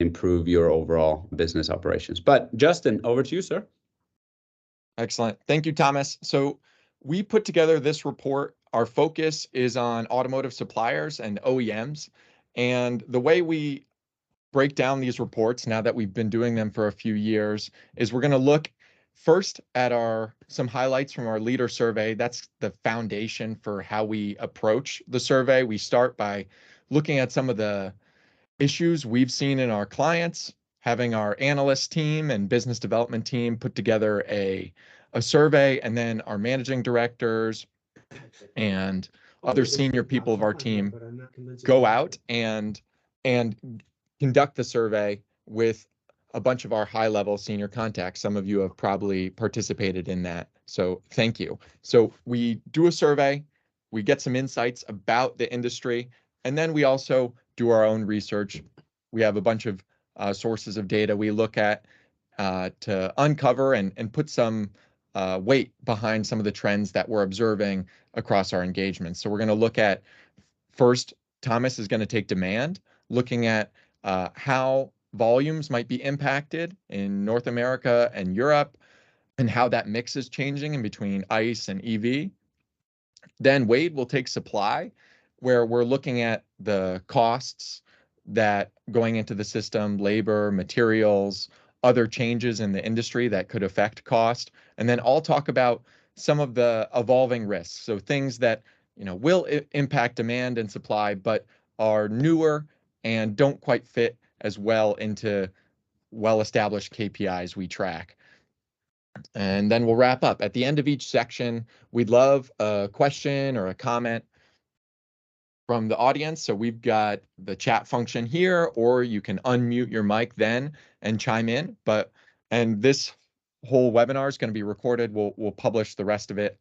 improve your overall business operations. But Justin, over to you, sir. Excellent. Thank you, Thomas. So we put together this report. Our focus is on automotive suppliers and OEMs. And the way we break down these reports, now that we've been doing them for a few years, is we're going to look first at some highlights from our leader survey. That's the foundation for how we approach the survey. We start by looking at some of the issues we've seen in our clients, having our analyst team and business development team put together a survey, and then our managing directors and other senior people of our team go out and conduct the survey with a bunch of our high-level senior contacts. Some of you have probably participated in that, so thank you. So we do a survey, we get some insights about the industry, and then we also do our own research. We have a bunch of sources of data we look at to uncover and put some weight behind some of the trends that we're observing across our engagements. So we're going to look at, first, Thomas is going to take demand, looking at how volumes might be impacted in North America and Europe, and how that mix is changing in between ICE and EV. Then Wade will take supply, where we're looking at the costs that going into the system, labor, materials, other changes in the industry that could affect cost. And then I'll talk about some of the evolving risks. So things that, will impact demand and supply, but are newer and don't quite fit as well into well-established KPIs we track. And then we'll wrap up. At the end of each section, we'd love a question or a comment from the audience. So we've got the chat function here, or you can unmute your mic then and chime in. And this whole webinar is going to be recorded. We'll publish the rest of it,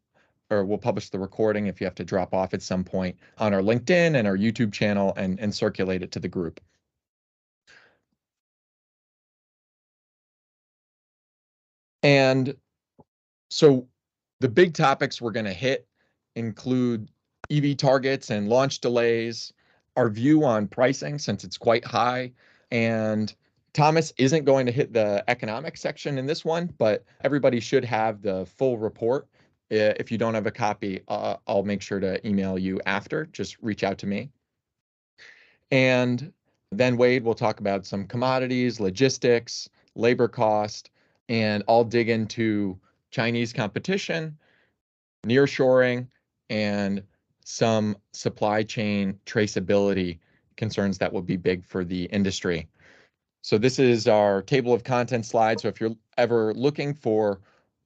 or we'll publish the recording if you have to drop off at some point on our LinkedIn and our YouTube channel and circulate it to the group. And so the big topics we're going to hit include EV targets and launch delays, our view on pricing since it's quite high, and Thomas isn't going to hit the economic section in this one, but everybody should have the full report. If you don't have a copy, I'll make sure to email you after. Just reach out to me. And then Wade will talk about some commodities, logistics, labor cost, and I'll dig into Chinese competition, nearshoring, and some supply chain traceability concerns that will be big for the industry. So this is our table of contents slide. So if you're ever looking for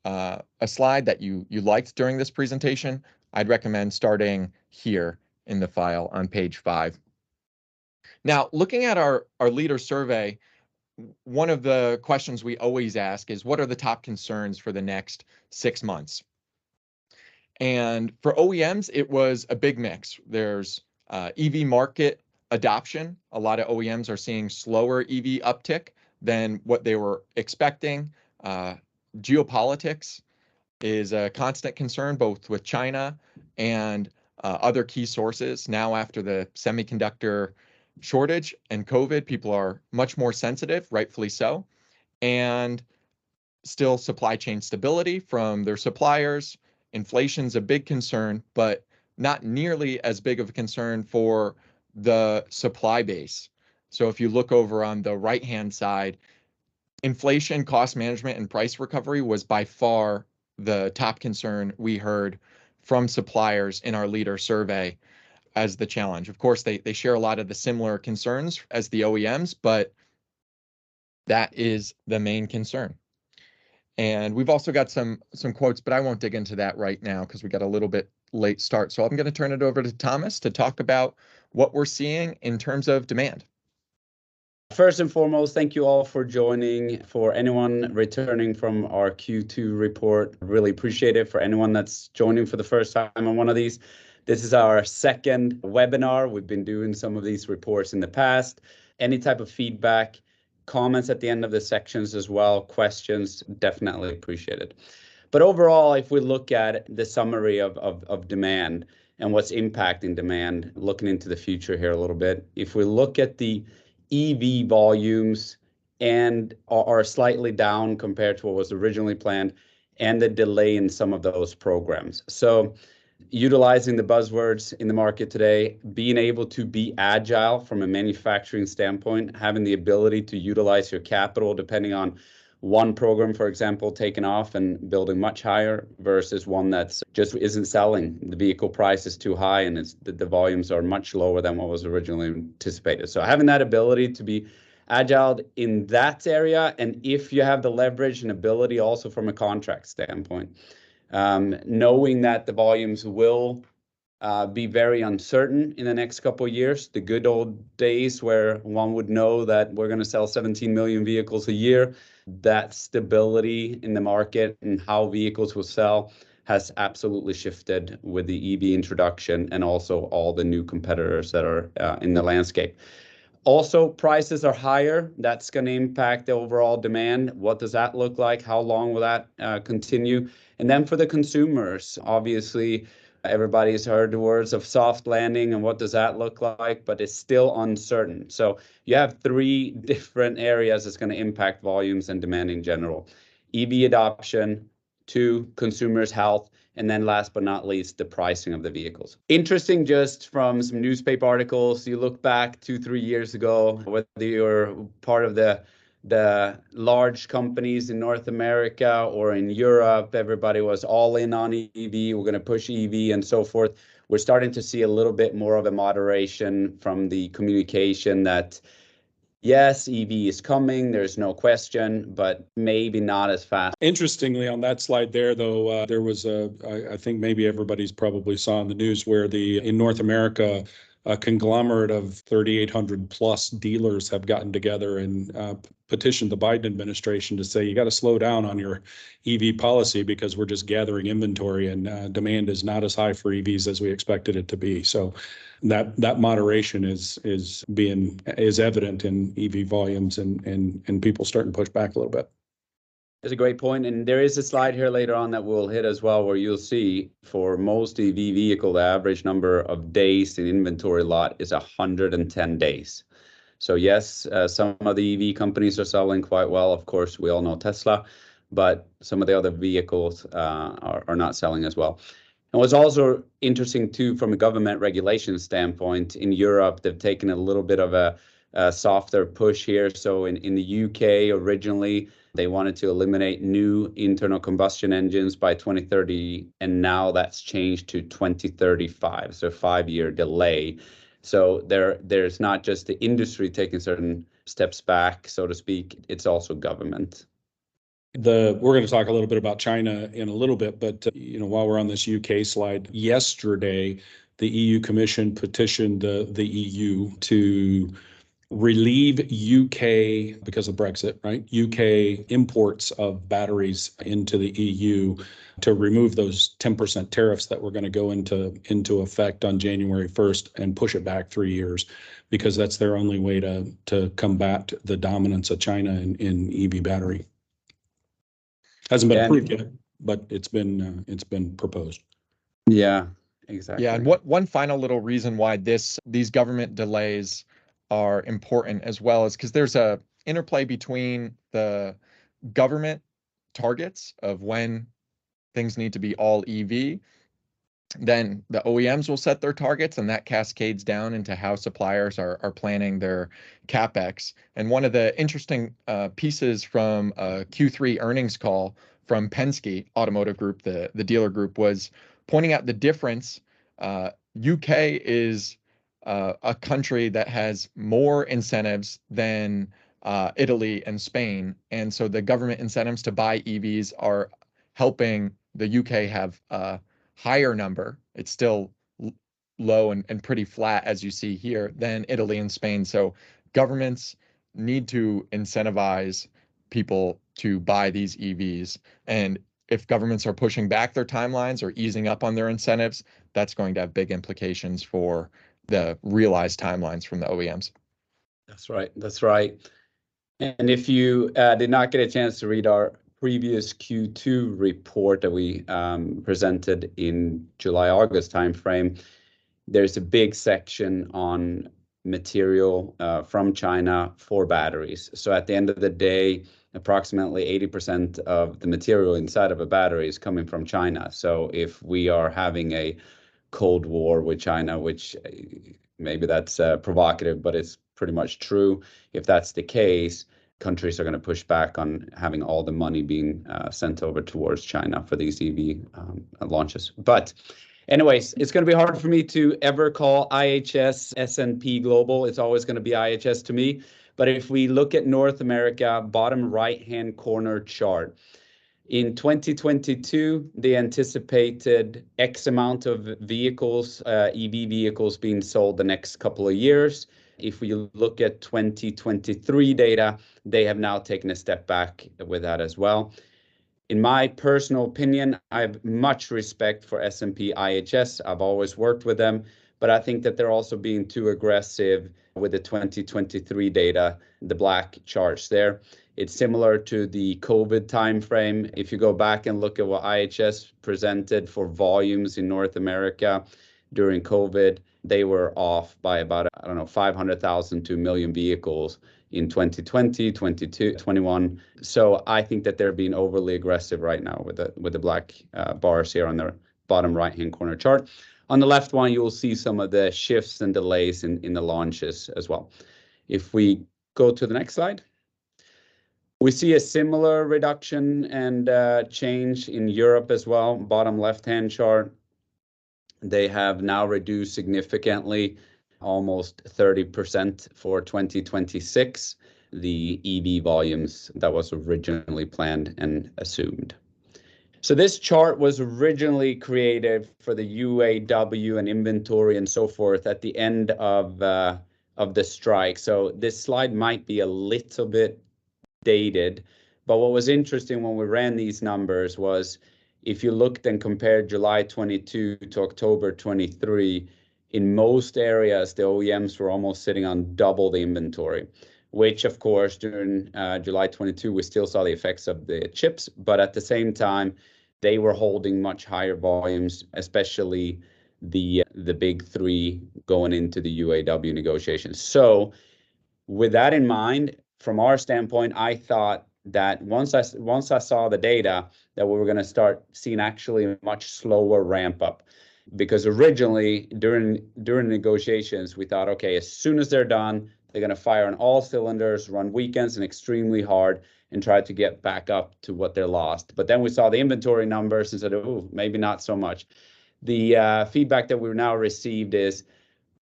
a slide that you liked during this presentation, I'd recommend starting here in the file on page 5. Now, looking at our leader survey, one of the questions we always ask is, what are the top concerns for the next 6 months? And for OEMs, it was a big mix. There's EV market adoption. A lot of OEMs are seeing slower EV uptick than what they were expecting. Geopolitics is a constant concern, both with China and other key sources. Now, after the semiconductor shortage and COVID, people are much more sensitive, rightfully so. And still supply chain stability from their suppliers. Inflation's a big concern, but not nearly as big of a concern for the supply base. So if you look over on the right-hand side, inflation, cost management, and price recovery was by far the top concern we heard from suppliers in our leader survey as the challenge. Of course, they share a lot of the similar concerns as the OEMs, but that is the main concern. And we've also got some quotes, but I won't dig into that right now because we got a little bit late start. So I'm going to turn it over to Thomas to talk about what we're seeing in terms of demand. First and foremost, thank you all for joining. For anyone returning from our Q2 report, really appreciate it. For anyone that's joining for the first time on one of these, this is our second webinar. We've been doing some of these reports in the past. Any type of feedback, comments at the end of the sections as well, questions, definitely appreciated. But overall, if we look at the summary of demand and what's impacting demand, looking into the future here a little bit, if we look at the EV volumes and are slightly down compared to what was originally planned, and the delay in some of those programs. So utilizing the buzzwords in the market today, being able to be agile from a manufacturing standpoint, having the ability to utilize your capital depending on one program, for example, taking off and building much higher versus one that's just isn't selling. The vehicle price is too high and the volumes are much lower than what was originally anticipated. So having that ability to be agile in that area, and if you have the leverage and ability also from a contract standpoint, knowing that the volumes will be very uncertain in the next couple of years. The good old days where one would know that we're going to sell 17 million vehicles a year, that stability in the market and how vehicles will sell has absolutely shifted with the EV introduction and also all the new competitors that are in the landscape. Also, prices are higher. That's going to impact the overall demand. What does that look like? How long will that continue? And then for the consumers, obviously, everybody's heard the words of soft landing and what does that look like, but it's still uncertain. So you have three different areas that's going to impact volumes and demand in general. EV adoption, two, consumers' health, and then last but not least, the pricing of the vehicles. Interesting, just from some newspaper articles, you look back 2-3 years ago, whether you're part of the large companies in North America or in Europe, everybody was all in on EV, we're going to push EV and so forth. We're starting to see a little bit more of a moderation from the communication that yes, EV is coming, there's no question, but maybe not as fast. Interestingly, on that slide there, though, there was I think maybe everybody's probably saw in the news where in North America, a conglomerate of 3,800 plus dealers have gotten together and petitioned the Biden administration to say, you got to slow down on your EV policy because we're just gathering inventory and demand is not as high for EVs as we expected it to be. So that moderation is evident in EV volumes and people starting to push back a little bit. That's a great point. And there is a slide here later on that we'll hit as well, where you'll see for most EV vehicle, the average number of days in inventory lot is 110 days. So yes, some of the EV companies are selling quite well. Of course, we all know Tesla, but some of the other vehicles are not selling as well. And what's also interesting too, from a government regulation standpoint, in Europe, they've taken a little bit of a softer push here. So in the UK, originally, they wanted to eliminate new internal combustion engines by 2030, and now that's changed to 2035, so 5-year delay. So there's not just the industry taking certain steps back, so to speak, it's also government. We're going to talk a little bit about China in a little bit, but while we're on this UK slide, yesterday the EU Commission petitioned the EU to relieve UK, because of Brexit, right? UK imports of batteries into the EU to remove those 10% tariffs that were going to go into effect on January 1st and push it back 3 years, because that's their only way to combat the dominance of China in EV battery. Hasn't been approved yet, but it's been proposed. Yeah, exactly. Yeah, and one final little reason why these government delays are important as well is because there's a interplay between the government targets of when things need to be all EV. Then the OEMs will set their targets, and that cascades down into how suppliers are planning their CapEx. And one of the interesting pieces from a Q3 earnings call from Penske Automotive Group, the dealer group, was pointing out the difference. UK is a country that has more incentives than Italy and Spain. And so the government incentives to buy EVs are helping the UK have a higher number. It's still low and pretty flat, as you see here, than Italy and Spain. So governments need to incentivize people to buy these EVs. And if governments are pushing back their timelines or easing up on their incentives, that's going to have big implications for the realized timelines from the OEMs. That's right. That's right. And if you did not get a chance to read our previous Q2 report that we presented in July-August timeframe, there's a big section on material from China for batteries. So at the end of the day, approximately 80% of the material inside of a battery is coming from China. So if we are having a Cold War with China, which maybe that's provocative, but it's pretty much true. If that's the case, countries are going to push back on having all the money being sent over towards China for these EV launches. But anyways, it's going to be hard for me to ever call IHS S&P Global. It's always going to be IHS to me. But if we look at North America, bottom right-hand corner chart, in 2022, they anticipated X amount of vehicles, EV vehicles being sold the next couple of years. If we look at 2023 data, they have now taken a step back with that as well. In my personal opinion, I have much respect for S&P IHS. I've always worked with them, but I think that they're also being too aggressive with the 2023 data, the black charts there. It's similar to the COVID timeframe. If you go back and look at what IHS presented for volumes in North America during COVID, they were off by about, 500,000 to 1 million vehicles in 2020, 22, 21. So I think that they're being overly aggressive right now with the black bars here on the bottom right-hand corner chart. On the left one, you will see some of the shifts and delays in the launches as well. If we go to the next slide, we see a similar reduction and change in Europe as well. Bottom left-hand chart, they have now reduced significantly, almost 30% for 2026, the EV volumes that was originally planned and assumed. So this chart was originally created for the UAW and inventory and so forth at the end of the strike. So this slide might be a little bit dated, but what was interesting when we ran these numbers was if you looked and compared July 22 to October 23, in most areas, the OEMs were almost sitting on double the inventory, which of course during July 22, we still saw the effects of the chips, but at the same time, they were holding much higher volumes, especially the big three going into the UAW negotiations. So with that in mind, from our standpoint, I thought that once I saw the data, that we were going to start seeing actually a much slower ramp up. Because originally, during negotiations, we thought, okay, as soon as they're done, they're going to fire on all cylinders, run weekends and extremely hard, and try to get back up to what they lost. But then we saw the inventory numbers and said, oh, maybe not so much. The feedback that we've now received is,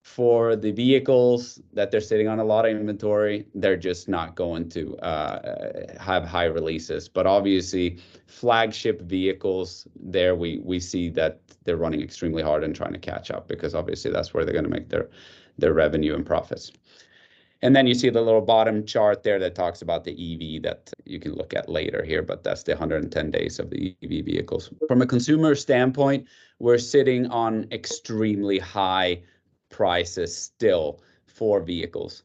for the vehicles that they're sitting on a lot of inventory, they're just not going to have high releases. But obviously, flagship vehicles, there we see that they're running extremely hard and trying to catch up, because obviously that's where they're going to make their revenue and profits. And then you see the little bottom chart there that talks about the EV that you can look at later here, but that's the 110 days of the EV vehicles. From a consumer standpoint, we're sitting on extremely high prices still for vehicles.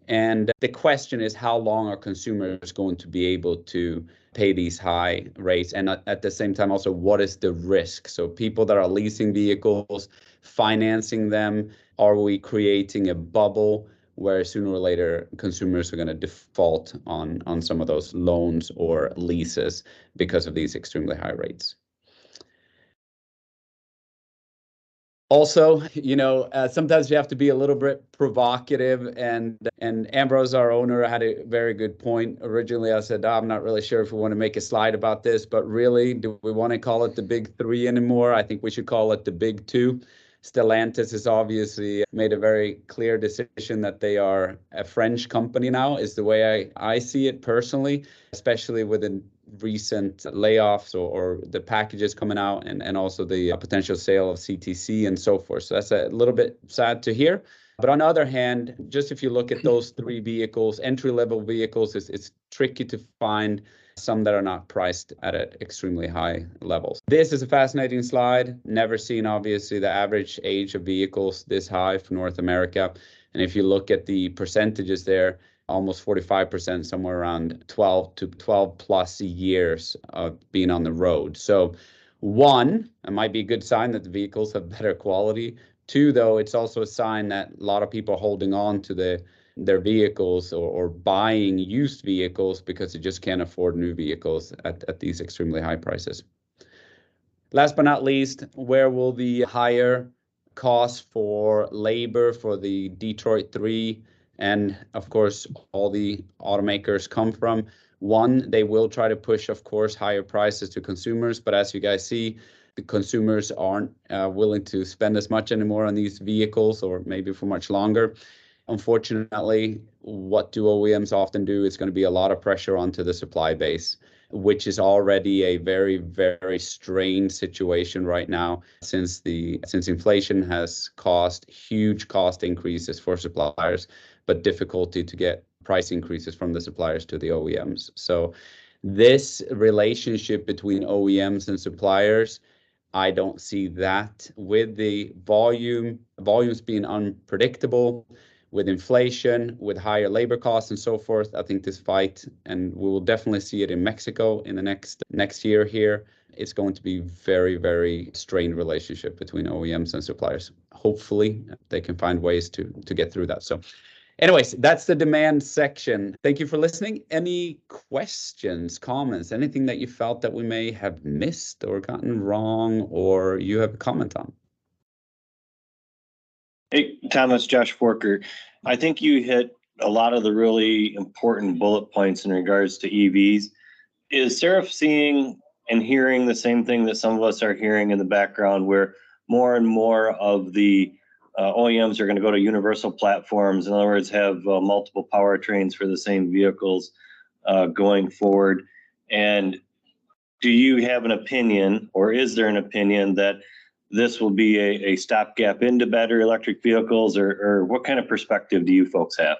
And the question is, how long are consumers going to be able to pay these high rates? And at the same time, also, what is the risk? So people that are leasing vehicles, financing them, are we creating a bubble where sooner or later consumers are going to default on some of those loans or leases because of these extremely high rates? Also, sometimes you have to be a little bit provocative, and Ambrose, our owner, had a very good point. Originally, I said, I'm not really sure if we want to make a slide about this, but really, do we want to call it the big three anymore? I think we should call it the big two. Stellantis has obviously made a very clear decision that they are a French company now, is the way I see it personally, especially with the recent layoffs or the packages coming out, and also the potential sale of CTC and so forth. So that's a little bit sad to hear. But on the other hand, just if you look at those three vehicles, entry-level vehicles, it's tricky to find some that are not priced at extremely high levels. This is a fascinating slide. Never seen, obviously, the average age of vehicles this high for North America. And if you look at the percentages there, almost 45%, somewhere around 12 plus years of being on the road. So one, it might be a good sign that the vehicles have better quality. Two, though, it's also a sign that a lot of people are holding on to their vehicles or buying used vehicles because they just can't afford new vehicles at these extremely high prices. Last but not least, where will the higher costs for labor for the Detroit 3 and, of course, all the automakers come from? One, they will try to push, of course, higher prices to consumers. But as you guys see, the consumers aren't willing to spend as much anymore on these vehicles, or maybe for much longer. Unfortunately, what do OEMs often do? It's going to be a lot of pressure onto the supply base, which is already a very, very strained situation right now, since inflation has caused huge cost increases for suppliers, but difficulty to get price increases from the suppliers to the OEMs. So this relationship between OEMs and suppliers, I don't see that. With the volumes being unpredictable, with inflation, with higher labor costs and so forth, I think this fight, and we will definitely see it in Mexico in the next year here, it's going to be very, very strained relationship between OEMs and suppliers. Hopefully they can find ways to get through that. So anyways, that's the demand section. Thank you for listening. Any questions, comments, anything that you felt that we may have missed or gotten wrong, or you have a comment on? Hey, Thomas, Josh Forker. I think you hit a lot of the really important bullet points in regards to EVs. Is Seraph seeing and hearing the same thing that some of us are hearing in the background, where more and more of the OEMs are going to go to universal platforms, in other words, have multiple powertrains for the same vehicles going forward? And do you have an opinion, or is there an opinion that this will be a stopgap into battery electric vehicles, or what kind of perspective do you folks have?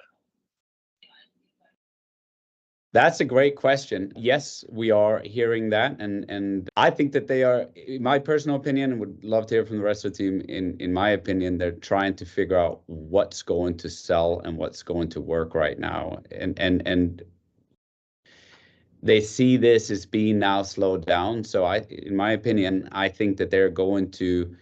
That's a great question. Yes, we are hearing that, and I think that they are, in my personal opinion, and would love to hear from the rest of the team, in my opinion, they're trying to figure out what's going to sell and what's going to work right now. And they see this as being now slowed down. So in my opinion, I think that they're going to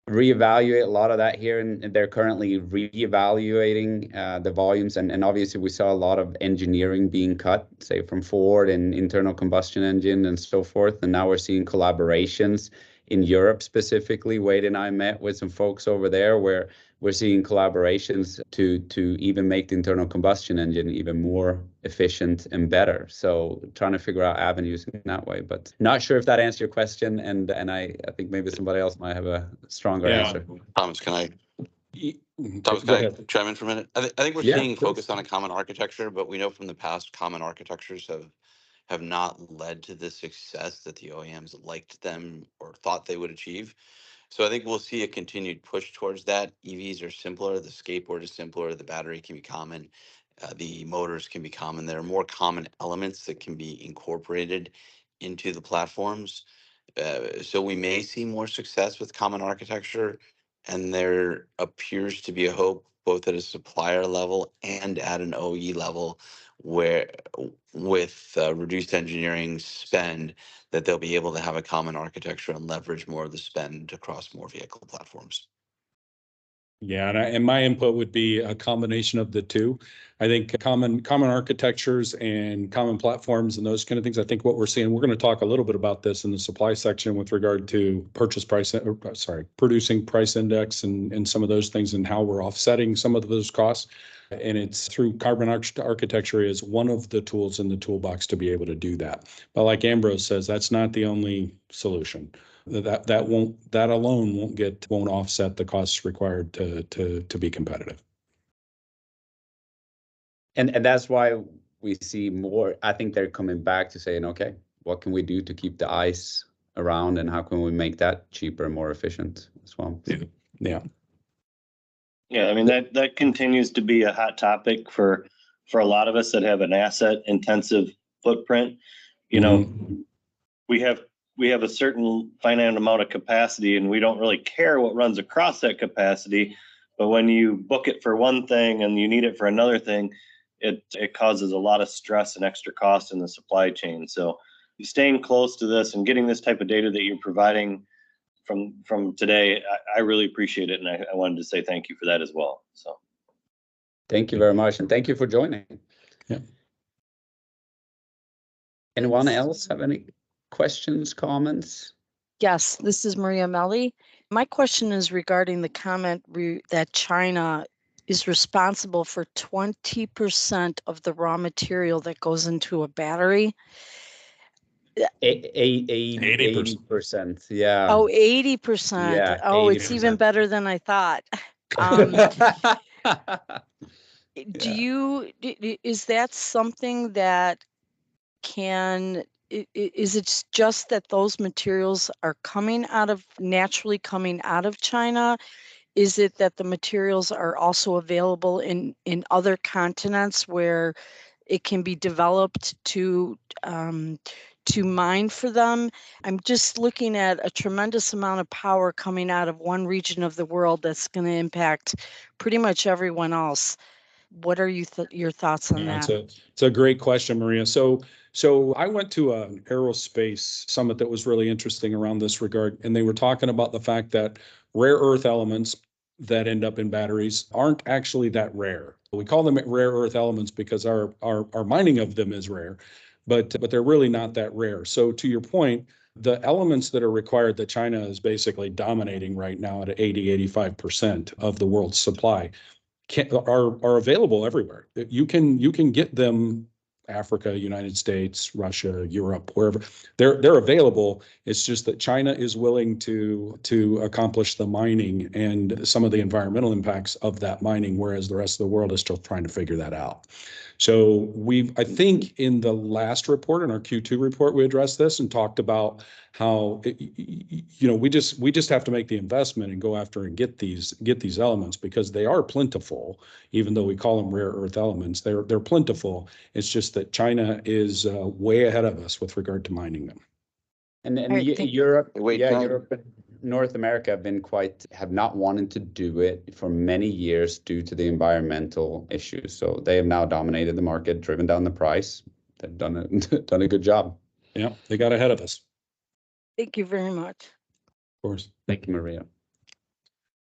reevaluate a lot of that here, and they're currently reevaluating the volumes, and obviously we saw a lot of engineering being cut, say from Ford and internal combustion engine and so forth, and now we're seeing collaborations in Europe specifically. Wade and I met with some folks over there where we're seeing collaborations to even make the internal combustion engine even more efficient and better. So trying to figure out avenues in that way, but not sure if that answered your question. And I think maybe somebody else might have a stronger answer. Thomas, can I chime in for a minute? I think we're seeing focus on a common architecture, but we know from the past common architectures have not led to the success that the OEMs liked them or thought they would achieve. So I think we'll see a continued push towards that. EVs are simpler, the skateboard is simpler, the battery can be common, the motors can be common. There are more common elements that can be incorporated into the platforms. So we may see more success with common architecture, and there appears to be a hope both at a supplier level and at an OE level, where with reduced engineering spend, that they'll be able to have a common architecture and leverage more of the spend across more vehicle platforms. Yeah, and my input would be a combination of the two. I think common architectures and common platforms and those kind of things. I think what we're seeing, we're going to talk a little bit about this in the supply section with regard to producing price index and some of those things, and how we're offsetting some of those costs. And it's through carbon architecture is one of the tools in the toolbox to be able to do that. But like Ambrose says, that's not the only solution. That alone won't offset the costs required to be competitive. And that's why we see more. I think they're coming back to saying, okay, what can we do to keep the ICE around, and how can we make that cheaper and more efficient as well? Yeah. Yeah, I mean, that continues to be a hot topic for a lot of us that have an asset intensive footprint. You know, we have a certain finite amount of capacity, and we don't really care what runs across that capacity. But when you book it for one thing and you need it for another thing, it causes a lot of stress and extra cost in the supply chain. So staying close to this and getting this type of data that you're providing from today. I really appreciate it, and I wanted to say thank you for that as well. So, thank you very much, and thank you for joining. Yeah. Anyone else have any questions, comments? Yes, this is Maria Melli. My question is regarding the comment that China is responsible for 20% of the raw material that goes into a battery. 80%. Yeah. Oh, 80%. Yeah, oh, it's 80%. even better than I thought. Do you, is that something that is it just that those materials are naturally coming out of China? Is it that the materials are also available in other continents where it can be developed to mine for them? I'm just looking at a tremendous amount of power coming out of one region of the world that's going to impact pretty much everyone else. What are your thoughts on that? It's a great question, Maria. So I went to an aerospace summit that was really interesting around this regard, and they were talking about the fact that rare earth elements that end up in batteries aren't actually that rare. We call them rare earth elements because our mining of them is rare, but they're really not that rare. So to your point, the elements that are required that China is basically dominating right now at 85% of the world's supply are available everywhere. You can get them. Africa, United States, Russia, Europe, wherever they're available. It's just that China is willing to accomplish the mining and some of the environmental impacts of that mining, whereas the rest of the world is still trying to figure that out. So I think in the last report, in our Q2 report, we addressed this and talked about how we just have to make the investment and go after and get these elements because they are plentiful. Even though we call them rare earth elements, they're plentiful. It's just that China is way ahead of us with regard to mining them. And Europe, Europe and North America have not wanted to do it for many years due to the environmental issues. So they have now dominated the market, driven down the price. They've done a good job. Yeah, they got ahead of us. Thank you very much. Of course. Thank you, Maria.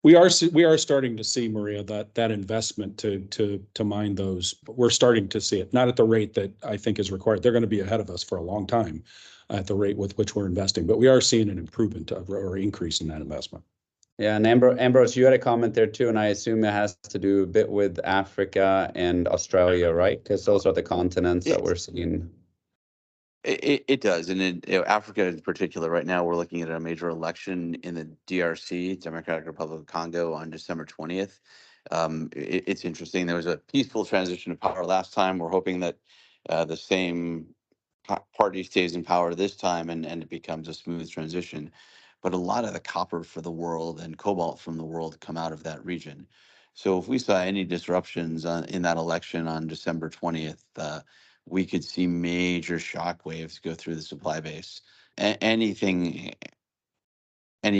We are starting to see, Maria, that investment to mine those. We're starting to see it, not at the rate that I think is required. They're going to be ahead of us for a long time at the rate with which we're investing, but we are seeing an improvement or increase in that investment. Yeah, and Ambrose, you had a comment there too, and I assume it has to do a bit with Africa and Australia, right? Because those are the continents that we're seeing. It does, and Africa in particular. Right now, we're looking at a major election in the DRC, Democratic Republic of Congo, on December 20th. It's interesting. There was a peaceful transition of power last time. We're hoping that the same party stays in power this time, and it becomes a smooth transition. But a lot of the copper for the world and cobalt from the world come out of that region. So if we saw any disruptions in that election on December 20th, we could see major shock waves go through the supply base. Any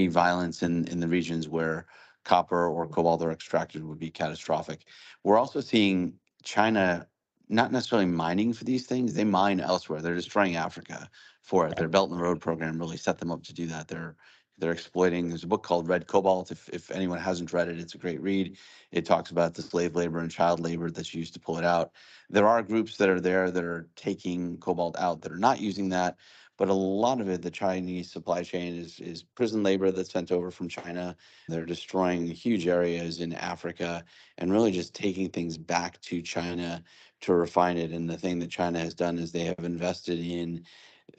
violence in the regions where copper or cobalt are extracted would be catastrophic. We're also seeing China not necessarily mining for these things. They mine elsewhere. They're destroying Africa for it. Their Belt and Road program really set them up to do that. They're exploiting. There's a book called Red Cobalt. If anyone hasn't read it, it's a great read. It talks about the slave labor and child labor that's used to pull it out. There are groups that are there that are taking cobalt out that are not using that, but a lot of it, the Chinese supply chain is prison labor that's sent over from China. They're destroying huge areas in Africa and really just taking things back to China to refine it. And the thing that China has done is they have invested in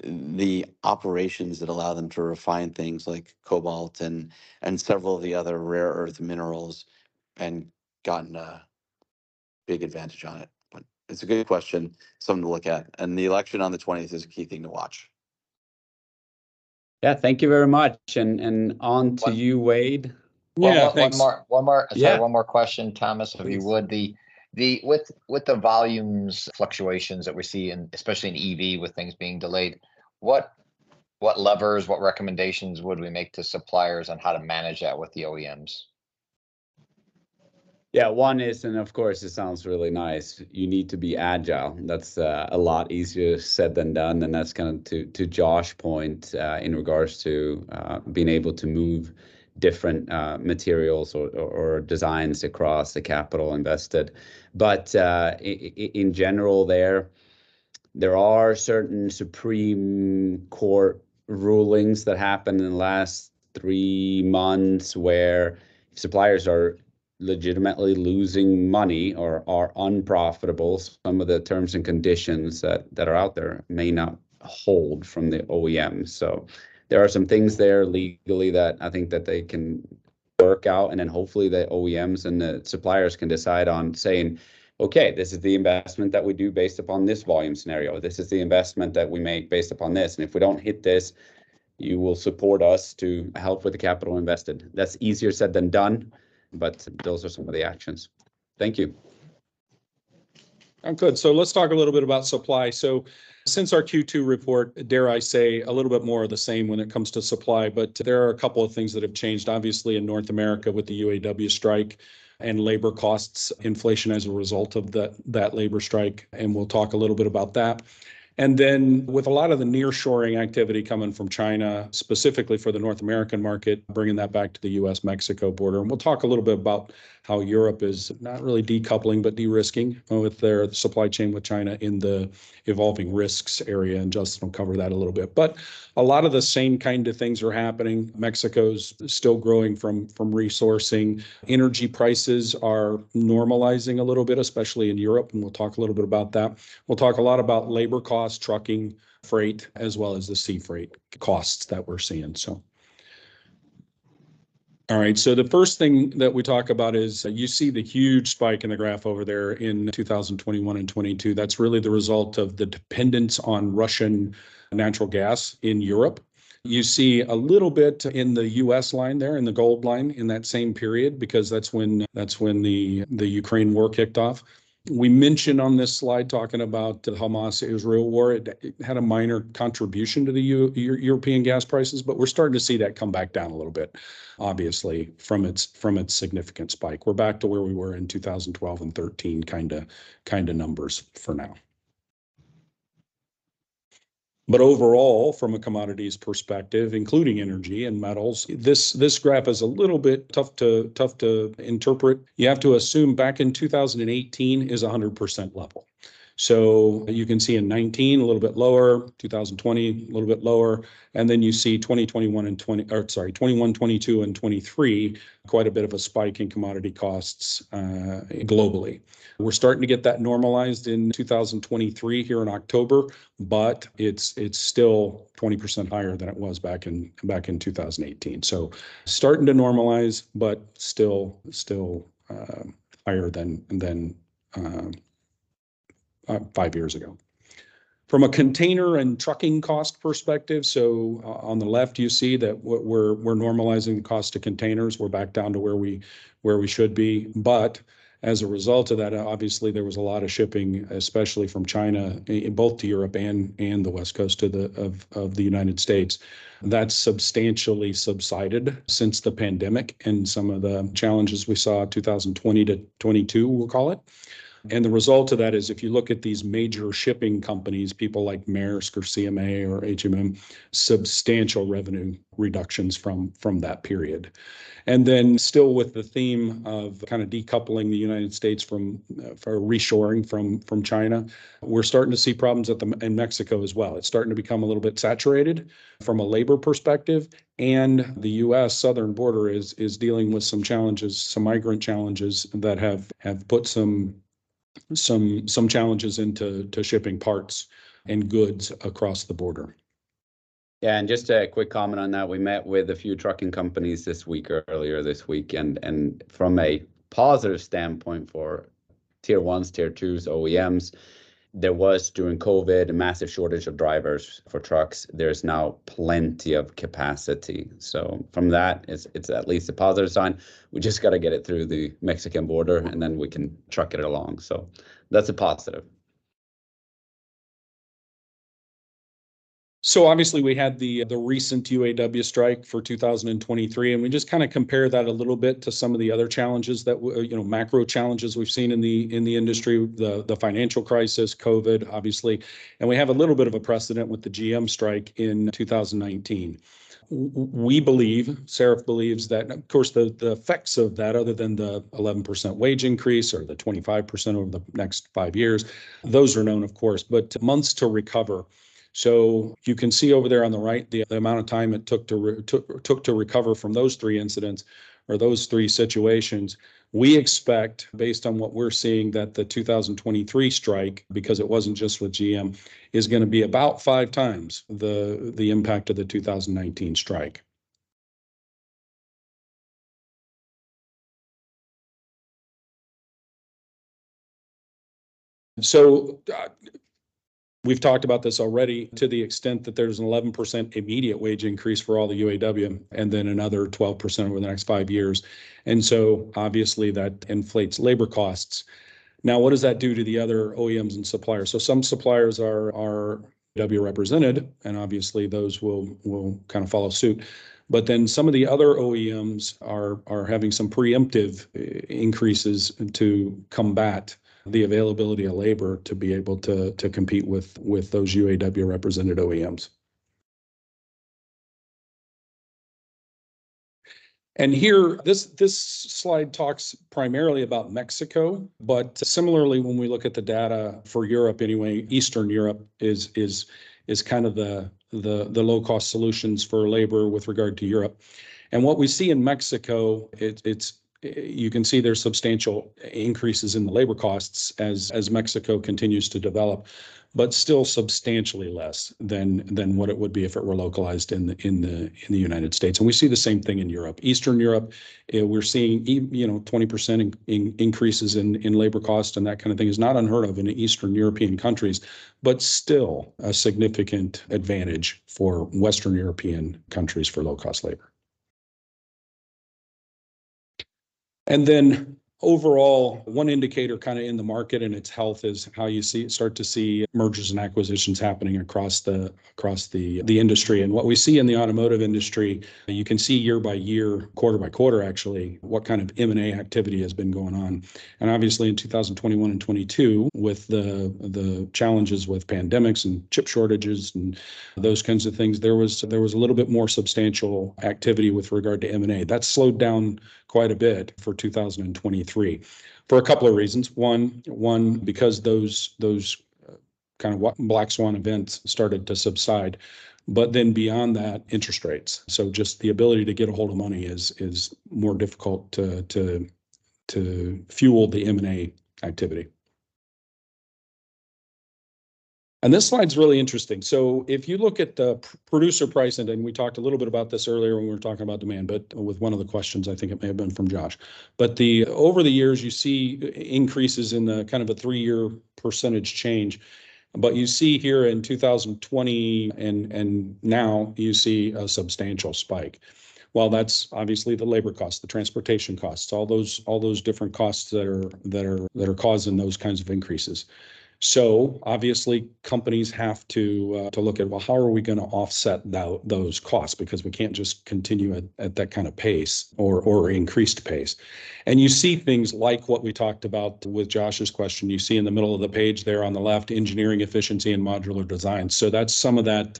the operations that allow them to refine things like cobalt and several of the other rare earth minerals and gotten a big advantage on it. But it's a good question, something to look at. And the election on the 20th is a key thing to watch. Yeah, thank you very much. And on to you, Wade. Yeah, one more question, Thomas, if you would. With the volumes fluctuations that we see, especially in EV with things being delayed, what levers, what recommendations would we make to suppliers on how to manage that with the OEMs? Yeah, one is, and of course, it sounds really nice. You need to be agile. That's a lot easier said than done, and that's kind of to Josh's point in regards to being able to move different materials or designs across the capital invested. But in general, there are certain Supreme Court rulings that happened in the last 3 months where suppliers are legitimately losing money or are unprofitable. Some of the terms and conditions that are out there may not hold from the OEM. So there are some things there legally that I think that they can work out, and then hopefully the OEMs and the suppliers can decide on saying, okay, this is the investment that we do based upon this volume scenario. This is the investment that we make based upon this. And if we don't hit this, you will support us to help with the capital invested. That's easier said than done, but those are some of the actions. Thank you. Good. So let's talk a little bit about supply. So since our Q2 report, dare I say, a little bit more of the same when it comes to supply, but there are a couple of things that have changed, obviously, in North America with the UAW strike and labor costs inflation as a result of that labor strike. And we'll talk a little bit about that. And then with a lot of the nearshoring activity coming from China, specifically for the North American market, bringing that back to the US-Mexico border. And we'll talk a little bit about how Europe is not really decoupling, but de-risking with their supply chain with China in the evolving risks area. And Justin will cover that a little bit. But a lot of the same kind of things are happening. Mexico's still growing from resourcing. Energy prices are normalizing a little bit, especially in Europe. And we'll talk a little bit about that. We'll talk a lot about labor costs, trucking, freight, as well as the sea freight costs that we're seeing. So, all right. So the first thing that we talk about is you see the huge spike in the graph over there in 2021 and 22. That's really the result of the dependence on Russian natural gas in Europe. You see a little bit in the US line there, in the gold line, in that same period, because that's when the Ukraine war kicked off. We mentioned on this slide talking about the Hamas-Israel war, it had a minor contribution to the European gas prices, but we're starting to see that come back down a little bit, obviously, from its significant spike. We're back to where we were in 2012 and 13 kind of numbers for now. But overall, from a commodities perspective, including energy and metals, this graph is a little bit tough to interpret. You have to assume back in 2018 is 100% level. So you can see in 19 a little bit lower, 2020 a little bit lower, and then you see 21, 22, and 23 quite a bit of a spike in commodity costs globally. We're starting to get that normalized in 2023 here in October, but it's still 20% higher than it was back in 2018. So starting to normalize, but still higher than 5 years ago. From a container and trucking cost perspective, so on the left you see that we're normalizing the cost of containers. We're back down to where we should be, but as a result of that, obviously there was a lot of shipping, especially from China, both to Europe and the west coast of the United States. That's substantially subsided since the pandemic and some of the challenges we saw 2020 to 22, we'll call it. And the result of that is if you look at these major shipping companies, people like Maersk or CMA or HMM, substantial revenue reductions from that period. And then still with the theme of kind of decoupling the United States for reshoring from China, we're starting to see problems in Mexico as well. It's starting to become a little bit saturated from a labor perspective, and the U.S. southern border is dealing with some challenges, some migrant challenges that have put some challenges into shipping parts and goods across the border. Yeah, and just a quick comment on that. We met with a few trucking companies earlier this week, and from a positive standpoint for tier ones, tier twos, OEMs, there was during COVID a massive shortage of drivers for trucks. There's now plenty of capacity. So from that, it's at least a positive sign. We just got to get it through the Mexican border, and then we can truck it along. So that's a positive. So obviously we had the recent UAW strike for 2023, and we just kind of compare that a little bit to some of the other challenges that macro challenges we've seen in the industry, the financial crisis, COVID, obviously, and we have a little bit of a precedent with the GM strike in 2019. We believe, Seraph believes that, of course, the effects of that, other than the 11% wage increase or the 25% over the next 5 years, those are known, of course, but months to recover. So you can see over there on the right the amount of time it took to recover from those three incidents or those three situations. We expect, based on what we're seeing, that the 2023 strike, because it wasn't just with GM, is going to be about 5 times the impact of the 2019 strike. So we've talked about this already, to the extent that there's an 11% immediate wage increase for all the UAW, and then another 12% over the next 5 years. And so obviously that inflates labor costs. Now, what does that do to the other OEMs and suppliers? So some suppliers are UAW represented, and obviously those will kind of follow suit. But then some of the other OEMs are having some preemptive increases to combat the availability of labor to be able to compete with those UAW represented OEMs. And here, this slide talks primarily about Mexico, but similarly, when we look at the data for Europe anyway, Eastern Europe is kind of the low-cost solutions for labor with regard to Europe. And what we see in Mexico, you can see there's substantial increases in the labor costs as Mexico continues to develop, but still substantially less than what it would be if it were localized in the United States. And we see the same thing in Europe. Eastern Europe, we're seeing 20% increases in labor cost, and that kind of thing is not unheard of in Eastern European countries, but still a significant advantage for Western European countries for low-cost labor. And then overall, one indicator kind of in the market and its health is how you start to see mergers and acquisitions happening across the industry. And what we see in the automotive industry, you can see year by year, quarter by quarter, actually, what kind of M&A activity has been going on. And obviously in 2021 and 22, with the challenges with pandemics and chip shortages and those kinds of things, there was a little bit more substantial activity with regard to M&A. That slowed down quite a bit for 2023 for a couple of reasons. One, because those kind of black swan events started to subside, but then beyond that, interest rates. So just the ability to get a hold of money is more difficult to fuel the M&A activity. And this slide's really interesting. So if you look at the producer price, and we talked a little bit about this earlier when we were talking about demand, but with one of the questions, I think it may have been from Josh. But over the years, you see increases in the kind of a 3-year percentage change. But you see here in 2020 and now you see a substantial spike. Well, that's obviously the labor costs, the transportation costs, all those different costs that are causing those kinds of increases. So obviously companies have to look at, well, how are we going to offset those costs? Because we can't just continue at that kind of pace or increased pace. And you see things like what we talked about with Josh's question. You see in the middle of the page there on the left, engineering efficiency and modular design. So that's some of that,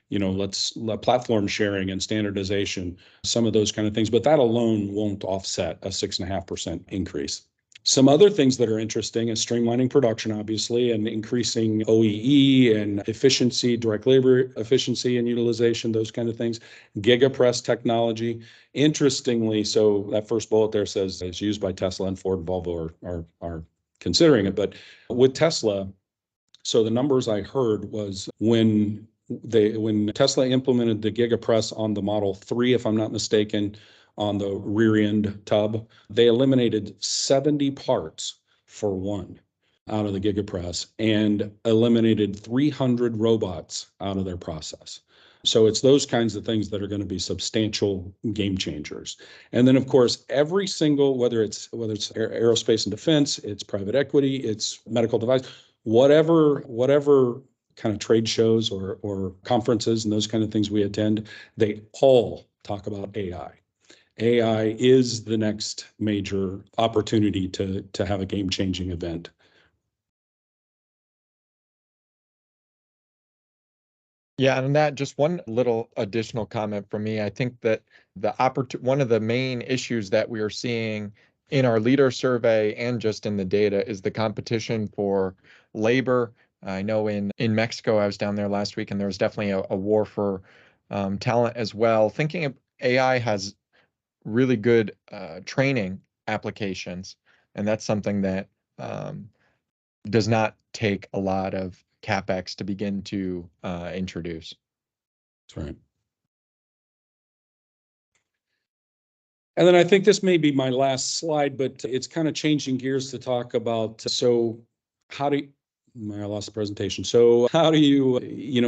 platform sharing and standardization, some of those kind of things. But that alone won't offset a 6.5% increase. Some other things that are interesting is streamlining production, obviously, and increasing OEE and efficiency, direct labor efficiency and utilization, those kind of things. GigaPress technology. Interestingly, so that first bullet there says it's used by Tesla, and Ford and Volvo are considering it. But with Tesla, so the numbers I heard was when Tesla implemented the GigaPress on the Model 3, if I'm not mistaken, on the rear end tub, they eliminated 70 parts for one out of the GigaPress and eliminated 300 robots out of their process. So it's those kinds of things that are going to be substantial game changers. And then, of course, every single, whether it's aerospace and defense, it's private equity, it's medical device, whatever kind of trade shows or conferences and those kind of things we attend, they all talk about AI. AI is the next major opportunity to have a game-changing event. Yeah, and that just one little additional comment from me. I think that one of the main issues that we are seeing in our leader survey and just in the data is the competition for labor. I know in Mexico, I was down there last week, and there was definitely a war for talent as well. Thinking of AI has really good training applications, and that's something that does not take a lot of CapEx to begin to introduce. That's right. And then I think this may be my last slide, but it's kind of changing gears to talk about, so how do you, I lost the presentation. So how do you,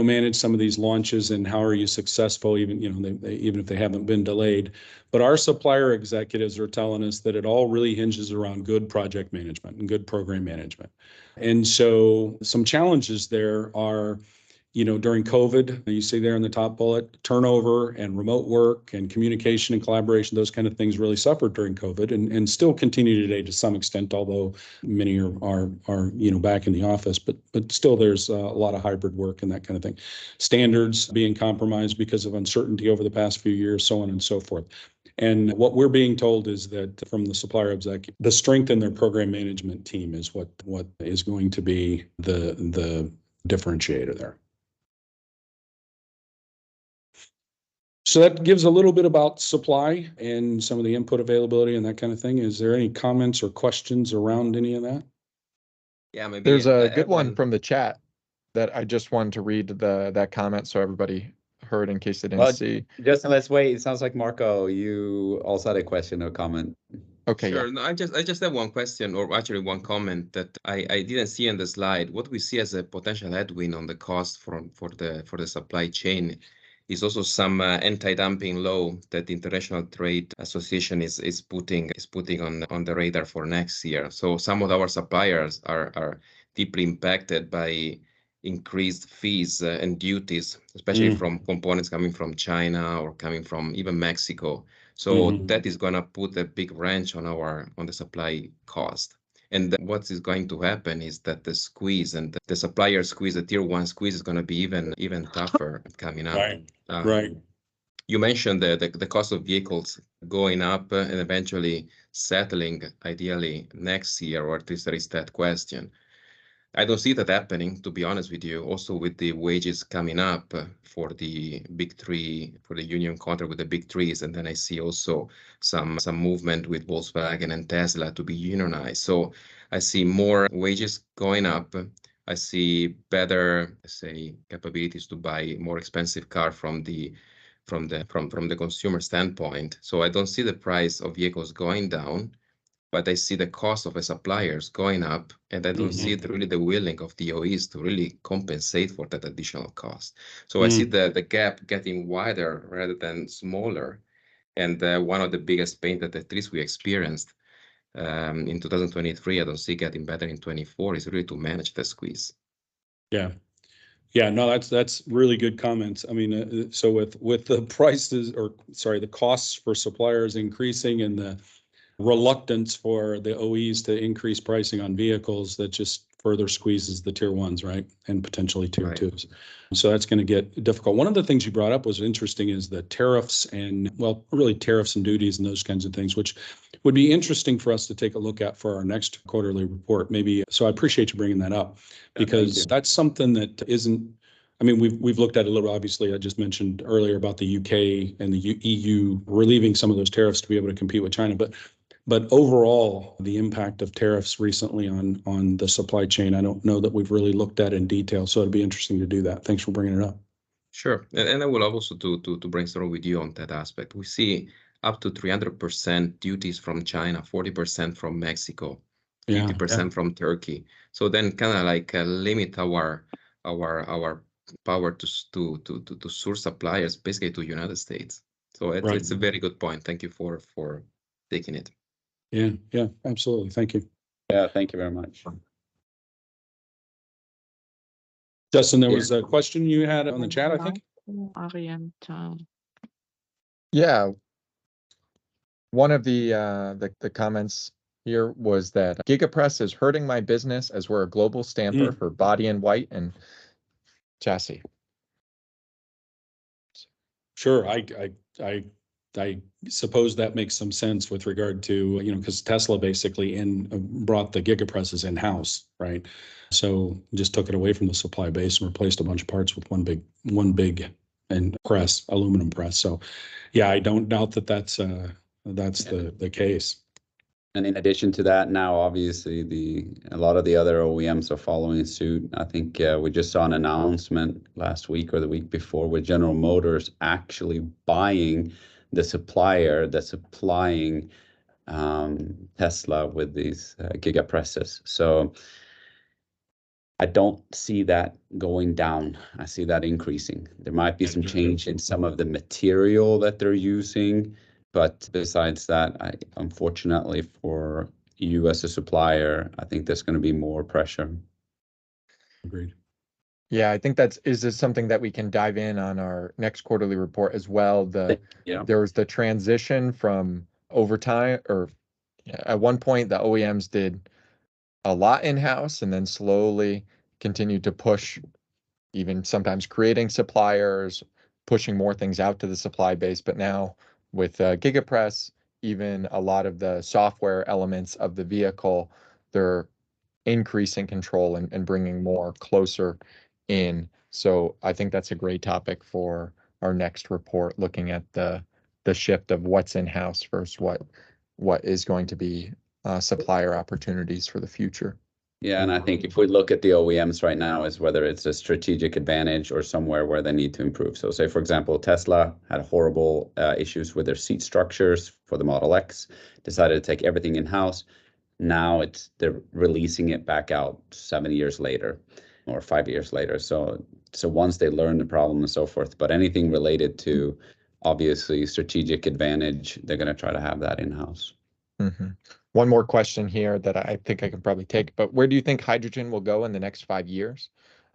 manage some of these launches, and how are you successful, even, even if they haven't been delayed? But our supplier executives are telling us that it all really hinges around good project management and good program management. And so some challenges there are, during COVID, you see there in the top bullet, turnover and remote work and communication and collaboration, those kind of things really suffered during COVID and still continue today to some extent, although many are back in the office, but still there's a lot of hybrid work and that kind of thing. Standards being compromised because of uncertainty over the past few years, so on and so forth. And what we're being told is that from the supplier executive, the strength in their program management team is what is going to be the differentiator there. So that gives a little bit about supply and some of the input availability and that kind of thing. Is there any comments or questions around any of that? Yeah, maybe there's a good one from the chat that I just wanted to read that comment so everybody heard in case they didn't see. Justin, let's wait. It sounds like Marco, you also had a question or comment. Okay. Sure. Yeah. No, I just have one question, or actually one comment that I didn't see on the slide. What we see as a potential headwind on the cost for the supply chain is also some anti-dumping law that the International Trade Association is putting on the radar for next year. So some of our suppliers are deeply impacted by increased fees and duties, especially from components coming from China or coming from even Mexico. So that is going to put a big wrench on the supply cost. And what is going to happen is that the squeeze and the supplier squeeze, the tier one squeeze, is going to be even tougher coming up. Right. You mentioned the cost of vehicles going up and eventually settling, ideally next year, or at least there is that question. I don't see that happening, to be honest with you. Also, with the wages coming up for the big three, for the union contract with the big threes, and then I see also some movement with Volkswagen and Tesla to be unionized. So I see more wages going up. I see better, say, capabilities to buy more expensive car from the consumer standpoint. So I don't see the price of vehicles going down, but I see the cost of the suppliers going up, and I don't see really the willing of the OEs to really compensate for that additional cost. So I see the gap getting wider rather than smaller. And one of the biggest pain that at least we experienced in 2023, I don't see getting better in 24, is really to manage the squeeze. Yeah. Yeah, no, that's really good comments. I mean, so with the prices, the costs for suppliers increasing and the reluctance for the OEs to increase pricing on vehicles, that just further squeezes the tier ones, right? And potentially tier twos. So that's going to get difficult. One of the things you brought up was interesting is the tariffs and, well, really tariffs and duties and those kinds of things, which would be interesting for us to take a look at for our next quarterly report, maybe. So I appreciate you bringing that up, because that's something that isn't, I mean, we've looked at it a little, obviously. I just mentioned earlier about the UK and the EU relieving some of those tariffs to be able to compete with China. But overall, the impact of tariffs recently on the supply chain, I don't know that we've really looked at in detail. So it'd be interesting to do that. Thanks for bringing it up. Sure. And I will also to brainstorm with you on that aspect. We see up to 300% duties from China, 40% from Mexico, 50% from Turkey. So then kind of like limit our power to source suppliers basically to United States. So it's a very good point. Thank you for taking it. Yeah, absolutely. Thank you. Yeah, thank you very much. Justin, there was a question you had on the chat, I think. Yeah. One of the comments here was that GigaPress is hurting my business as we're a global stamper for body in white and chassis. Sure, I suppose that makes some sense with regard to, because Tesla basically brought the gigapresses in-house, right? So just took it away from the supply base and replaced a bunch of parts with one big and aluminum press. So yeah, I don't doubt that that's the case. And in addition to that, now obviously a lot of the other OEMs are following suit. I think we just saw an announcement last week or the week before with General Motors actually buying the supplier that's supplying Tesla with these gigapresses. So I don't see that going down. I see that increasing. There might be some change in some of the material that they're using, but besides that, unfortunately for you as a supplier, I think there's going to be more pressure. Agreed. Yeah, I think is this something that we can dive in on our next quarterly report as well. There was the transition from overtime, or at one point the OEMs did a lot in-house and then slowly continued to push, even sometimes creating suppliers, pushing more things out to the supply base. But now with GigaPress, even a lot of the software elements of the vehicle, they're increasing control and bringing more closer in. So I think that's a great topic for our next report, looking at the shift of what's in-house versus what is going to be supplier opportunities for the future. Yeah, and I think if we look at the OEMs right now, is whether it's a strategic advantage or somewhere where they need to improve. So say, for example, Tesla had horrible issues with their seat structures for the Model X, decided to take everything in-house. Now they're releasing it back out 7 years later or 5 years later. So once they learn the problem and so forth, but anything related to obviously strategic advantage, they're going to try to have that in-house. Mm-hmm. One more question here that I think I can probably take, but where do you think hydrogen will go in the next 5 years?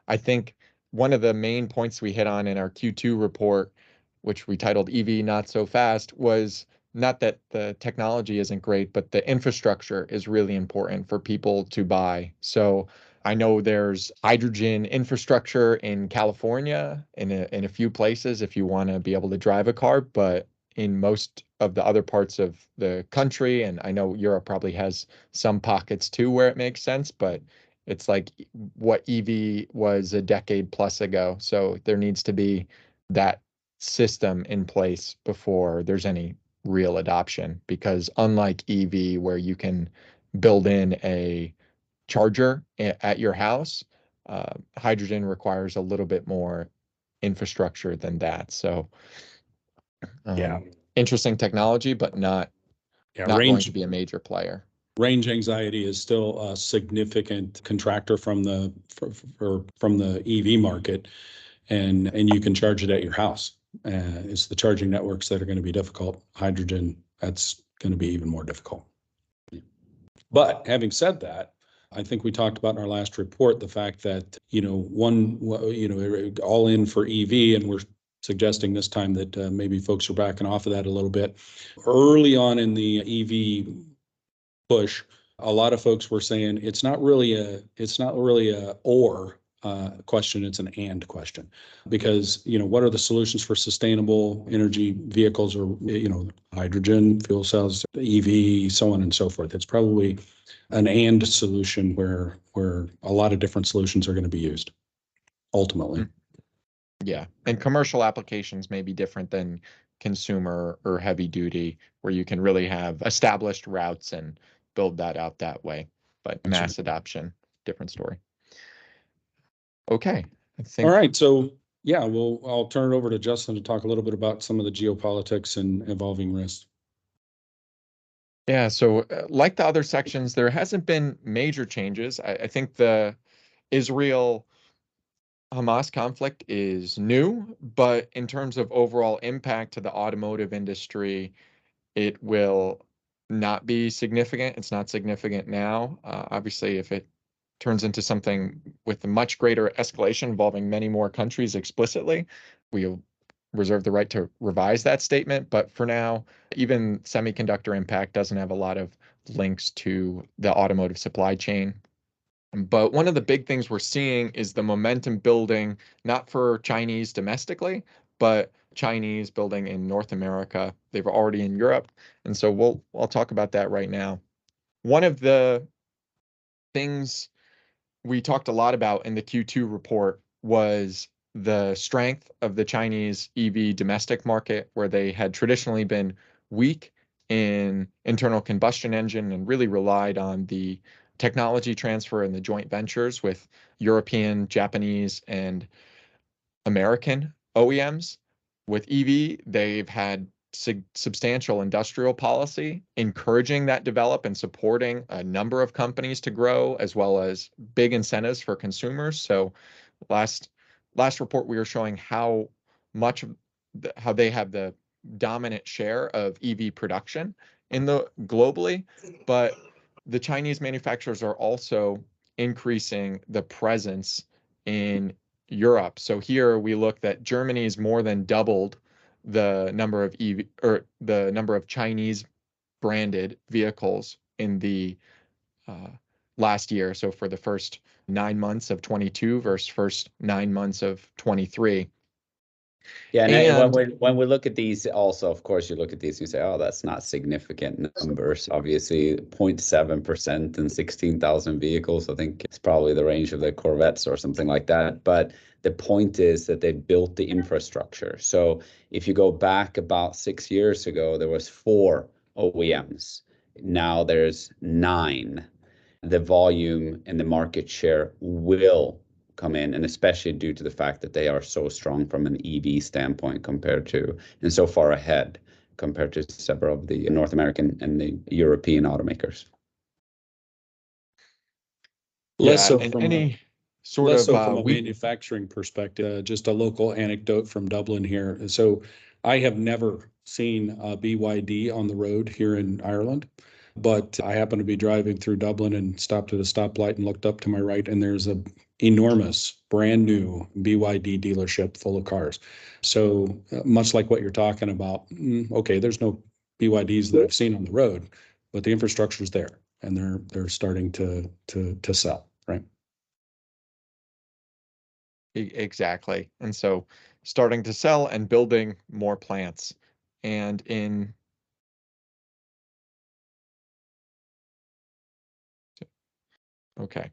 I think one of the main points we hit on in our Q2 report, which we titled EV Not So Fast, was not that the technology isn't great, but the infrastructure is really important for people to buy. So I know there's hydrogen infrastructure in California in a few places if you want to be able to drive a car, but in most of the other parts of the country, and I know Europe probably has some pockets too where it makes sense, but it's like what EV was a decade plus ago. So there needs to be that system in place before there's any real adoption, because unlike EV, where you can build in a charger at your house, hydrogen requires a little bit more infrastructure than that. So interesting technology, but not going to be a major player. Range anxiety is still a significant contractor from the EV market, and you can charge it at your house. It's the charging networks that are going to be difficult. Hydrogen, that's going to be even more difficult. But having said that, I think we talked about in our last report the fact that all in for EV, and we're suggesting this time that maybe folks are backing off of that a little bit. Early on in the EV push, a lot of folks were saying it's not really a or question, it's an and question, because what are the solutions for sustainable energy vehicles, or hydrogen, fuel cells, EV, so on and so forth. It's probably an and solution where a lot of different solutions are going to be used ultimately. Yeah, and commercial applications may be different than consumer or heavy duty, where you can really have established routes and build that out that way. But mass adoption, different story. Okay, I think. All right, so yeah, I'll turn it over to Justin to talk a little bit about some of the geopolitics and evolving risks. Yeah, so like the other sections, there hasn't been major changes. I think the Israel-Hamas conflict is new, but in terms of overall impact to the automotive industry, it will not be significant. It's not significant now. Obviously, if it turns into something with a much greater escalation involving many more countries explicitly, we'll reserve the right to revise that statement. But for now, even semiconductor impact doesn't have a lot of links to the automotive supply chain. But one of the big things we're seeing is the momentum building, not for Chinese domestically, but Chinese building in North America. They've already in Europe. And so I'll talk about that right now. One of the things we talked a lot about in the Q2 report was the strength of the Chinese EV domestic market, where they had traditionally been weak in internal combustion engine and really relied on the technology transfer and the joint ventures with European, Japanese, and American OEMs. With EV, they've had substantial industrial policy encouraging that develop and supporting a number of companies to grow, as well as big incentives for consumers. So last report, we were showing how they have the dominant share of EV production globally, but the Chinese manufacturers are also increasing the presence in Europe. So here we look that Germany's more than doubled the number of the number of Chinese branded vehicles in the last year. So for the first 9 months of 22 versus first 9 months of 23. Yeah, and when we look at these, also, of course, you look at these, you say, oh, that's not significant numbers. Obviously, 0.7% and 16,000 vehicles. I think it's probably the range of the Corvettes or something like that. But the point is that they built the infrastructure. So if you go back about 6 years ago, there was 4 OEMs. Now there's 9. The volume and the market share will come in, and especially due to the fact that they are so strong from an EV standpoint compared to, and so far ahead compared to several of the North American and the European automakers. Less so and from any sort of from a manufacturing perspective. Just a local anecdote from Dublin here. So I have never seen a BYD on the road here in Ireland. But I happened to be driving through Dublin and stopped at a stoplight and looked up to my right, and there's a enormous brand new BYD dealership full of cars. So much like what you're talking about, okay, there's no BYDs that I've seen on the road, but the infrastructure's there, and they're starting to sell, right? Exactly. And so starting to sell and building more plants. And okay.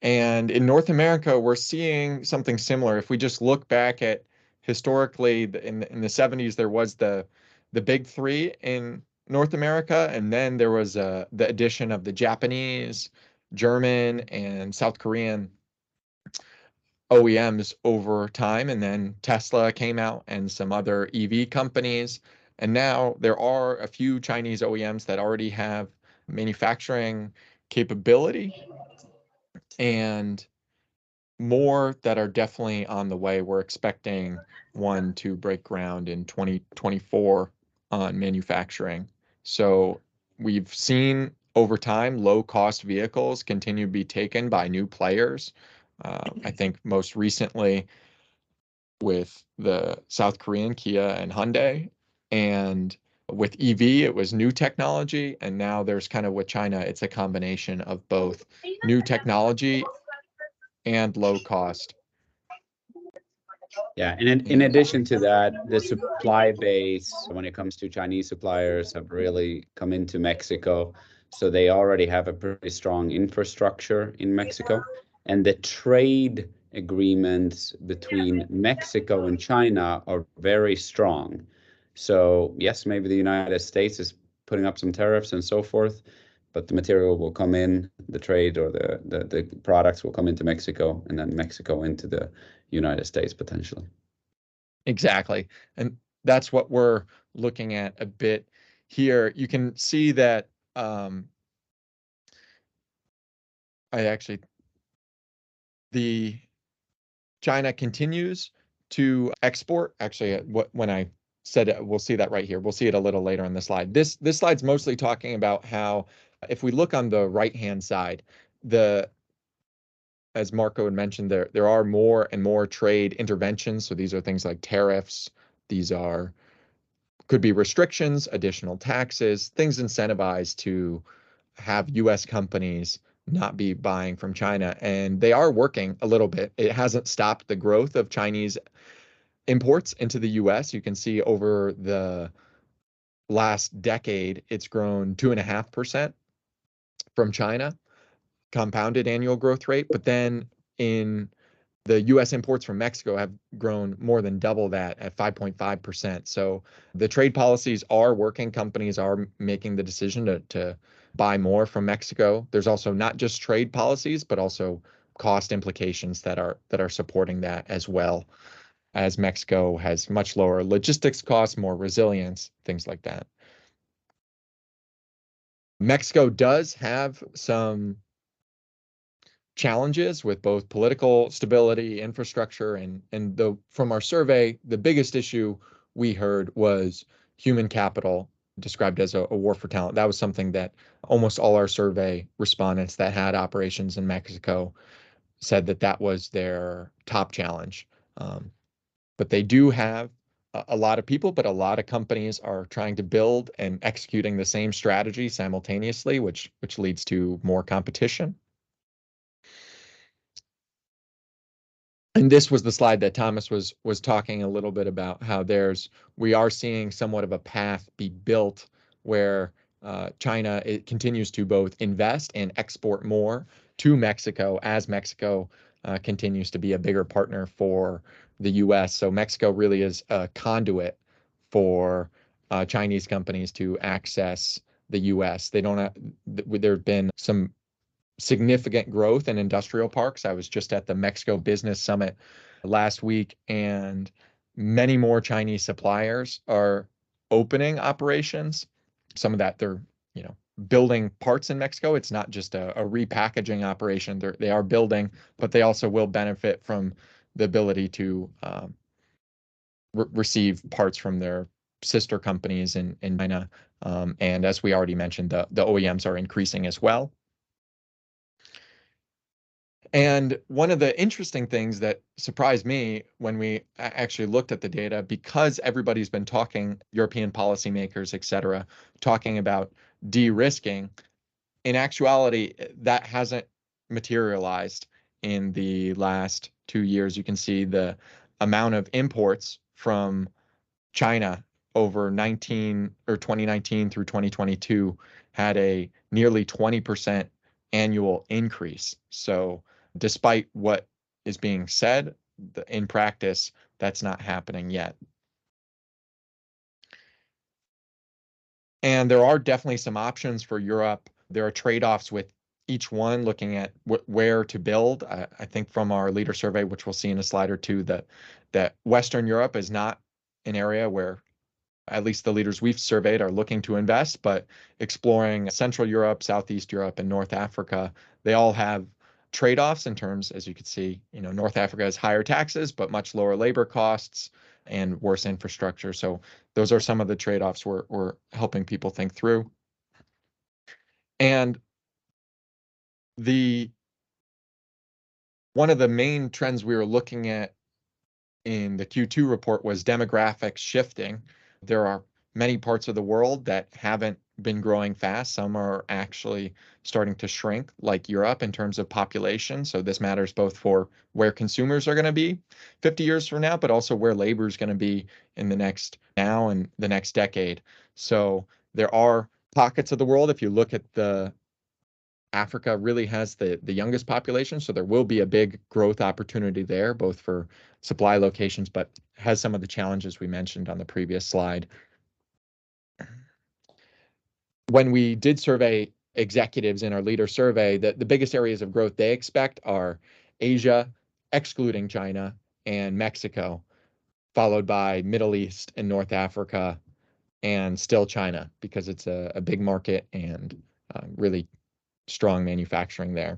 And in North America, we're seeing something similar. If we just look back at historically, in the 70s, there was the big 3 in North America, and then there was the addition of the Japanese, German, and South Korean OEMs over time, and then Tesla came out and some other EV companies. And now there are a few Chinese OEMs that already have manufacturing capability, and more that are definitely on the way. We're expecting one to break ground in 2024 on manufacturing. So we've seen over time low-cost vehicles continue to be taken by new players. I think most recently with the South Korean Kia and Hyundai, and with EV, it was new technology, and now there's kind of with China, it's a combination of both new technology and low cost. Yeah, and in addition to that, the supply base when it comes to Chinese suppliers have really come into Mexico. So they already have a pretty strong infrastructure in Mexico. And the trade agreements between Mexico and China are very strong. So yes, maybe the United States is putting up some tariffs and so forth, but the material will come in, the trade or the products will come into Mexico, and then Mexico into the United States potentially. Exactly. And that's what we're looking at a bit here. You can see that the China continues to export. Actually, when I said it, we'll see that right here. We'll see it a little later on the slide. This slide's mostly talking about how, if we look on the right-hand side, the as Marco had mentioned, there are more and more trade interventions. So these are things like tariffs. These could be restrictions, additional taxes, things incentivized to have U.S. companies not be buying from China. And they are working a little bit. It hasn't stopped the growth of Chinese imports into the U.S. You can see over the last decade, it's grown 2.5% from China, compounded annual growth rate. But then in the U.S. imports from Mexico have grown more than double that at 5.5%. So the trade policies are working. Companies are making the decision to buy more from Mexico. There's also not just trade policies, but also cost implications that are supporting that as well, as Mexico has much lower logistics costs, more resilience, things like that. Mexico does have some challenges with both political stability, infrastructure, and from our survey, the biggest issue we heard was human capital, described as a war for talent. That was something that almost all our survey respondents that had operations in Mexico said that was their top challenge. But they do have a lot of people, but a lot of companies are trying to build and executing the same strategy simultaneously, which leads to more competition. And this was the slide that Thomas was talking a little bit about, how we are seeing somewhat of a path be built where China, it continues to both invest and export more to Mexico as Mexico continues to be a bigger partner for the U.S. So Mexico really is a conduit for Chinese companies to access the U.S. There have been some significant growth in industrial parks. I was just at the Mexico Business Summit last week, and many more Chinese suppliers are opening operations. Some of that they're building parts in Mexico. It's not just a repackaging operation. They are building, but they also will benefit from the ability to receive parts from their sister companies in China. And as we already mentioned, the OEMs are increasing as well. And one of the interesting things that surprised me when we actually looked at the data, because everybody's been talking, European policymakers, et cetera, talking about de-risking, in actuality, that hasn't materialized in the last 2 years. You can see the amount of imports from China over 2019 through 2022 had a nearly 20% annual increase. So despite what is being said, in practice, that's not happening yet. And there are definitely some options for Europe. There are trade-offs with each one, looking at where to build. I think from our leader survey, which we'll see in a slide or two, that Western Europe is not an area where at least the leaders we've surveyed are looking to invest, but exploring Central Europe, Southeast Europe, and North Africa, they all have trade-offs in terms, as you can see, North Africa has higher taxes, but much lower labor costs and worse infrastructure. So those are some of the trade-offs we're helping people think through. And one of the main trends we were looking at in the Q2 report was demographics shifting. There are many parts of the world that haven't been growing fast. Some are actually starting to shrink, like Europe, in terms of population. So this matters both for where consumers are going to be 50 years from now, but also where labor is going to be in now and the next decade. So there are pockets of the world. If you look at Africa really has the youngest population, so there will be a big growth opportunity there, both for supply locations, but has some of the challenges we mentioned on the previous slide. When we did survey executives in our leader survey, the biggest areas of growth they expect are Asia, excluding China, and Mexico, followed by Middle East and North Africa, and still China, because it's a big market and really strong manufacturing there.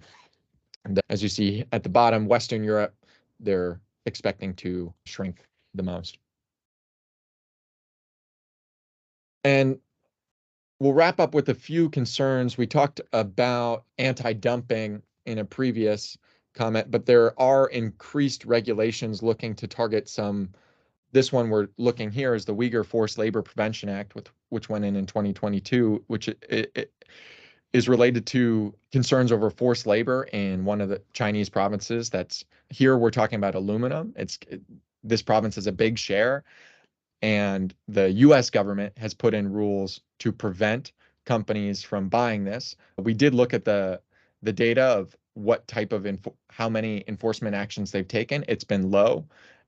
And as you see at the bottom, Western Europe, they're expecting to shrink the most. And we'll wrap up with a few concerns. We talked about anti-dumping in a previous comment, but there are increased regulations looking to target some. This one we're looking here is the Uyghur Forced Labor Prevention Act, which went in 2022, which it is related to concerns over forced labor in one of the Chinese provinces. That's here we're talking about aluminum. This province has a big share, and the U.S. government has put in rules to prevent companies from buying this. We did look at the data of what type of how many enforcement actions they've taken. It's been low,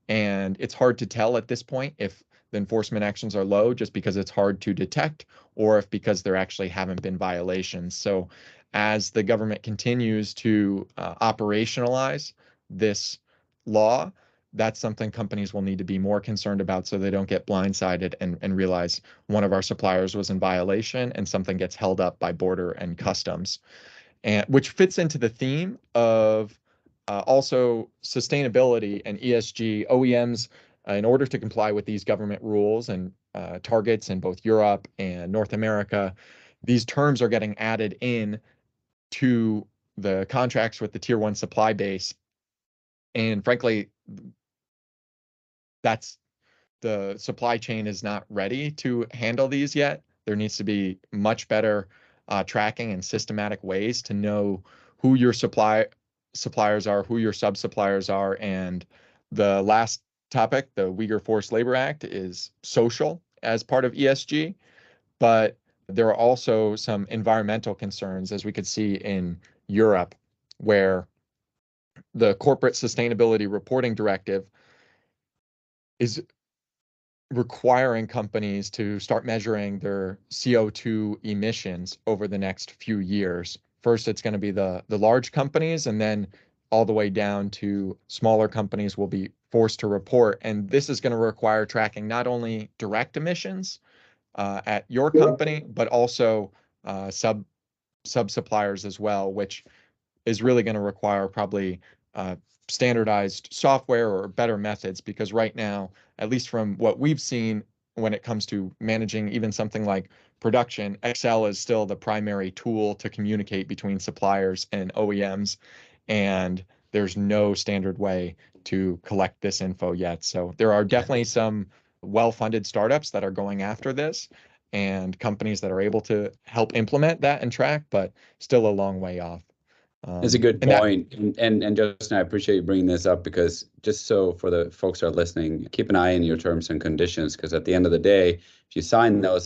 and it's hard to tell at this point if the enforcement actions are low just because it's hard to detect, or if because there actually haven't been violations. So as the government continues to operationalize this law, that's something companies will need to be more concerned about so they don't get blindsided and realize one of our suppliers was in violation and something gets held up by border and customs. And which fits into the theme of also sustainability and ESG. OEMs, in order to comply with these government rules and targets in both Europe and North America, these terms are getting added in to the contracts with the tier one supply base. And frankly, that's the supply chain is not ready to handle these yet. There needs to be much better tracking and systematic ways to know who your suppliers are, who your sub-suppliers are. And the last topic, the Uyghur Forced Labor Act, is social as part of ESG, but there are also some environmental concerns, as we could see in Europe, where the Corporate Sustainability Reporting Directive is requiring companies to start measuring their CO2 emissions over the next few years. First, it's going to be the large companies, and then all the way down to smaller companies will be forced to report. And this is going to require tracking not only direct emissions at your company, but also sub-suppliers as well, which is really going to require probably standardized software or better methods, because right now, at least from what we've seen when it comes to managing even something like production, Excel is still the primary tool to communicate between suppliers and OEMs, and there's no standard way to collect this info yet. So there are definitely some well-funded startups that are going after this and companies that are able to help implement that and track, but still a long way off. It's a good point. And Justin, I appreciate you bringing this up, because just so for the folks who are listening, keep an eye on your terms and conditions, because at the end of the day, if you sign those,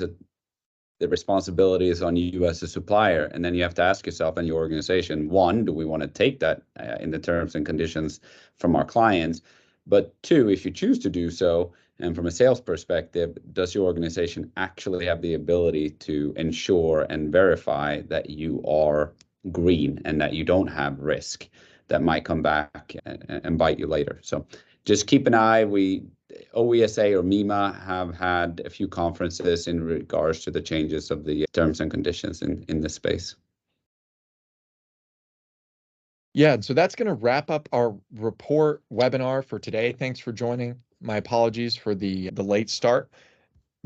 the responsibility is on you as a supplier. And then you have to ask yourself and your organization, one, do we want to take that in the terms and conditions from our clients? But two, if you choose to do so, and from a sales perspective, does your organization actually have the ability to ensure and verify that you are green and that you don't have risk that might come back and bite you later? So just keep an eye. OESA or MEMA have had a few conferences in regards to the changes of the terms and conditions in this space. Yeah, so that's going to wrap up our report webinar for today. Thanks for joining. My apologies for the late start.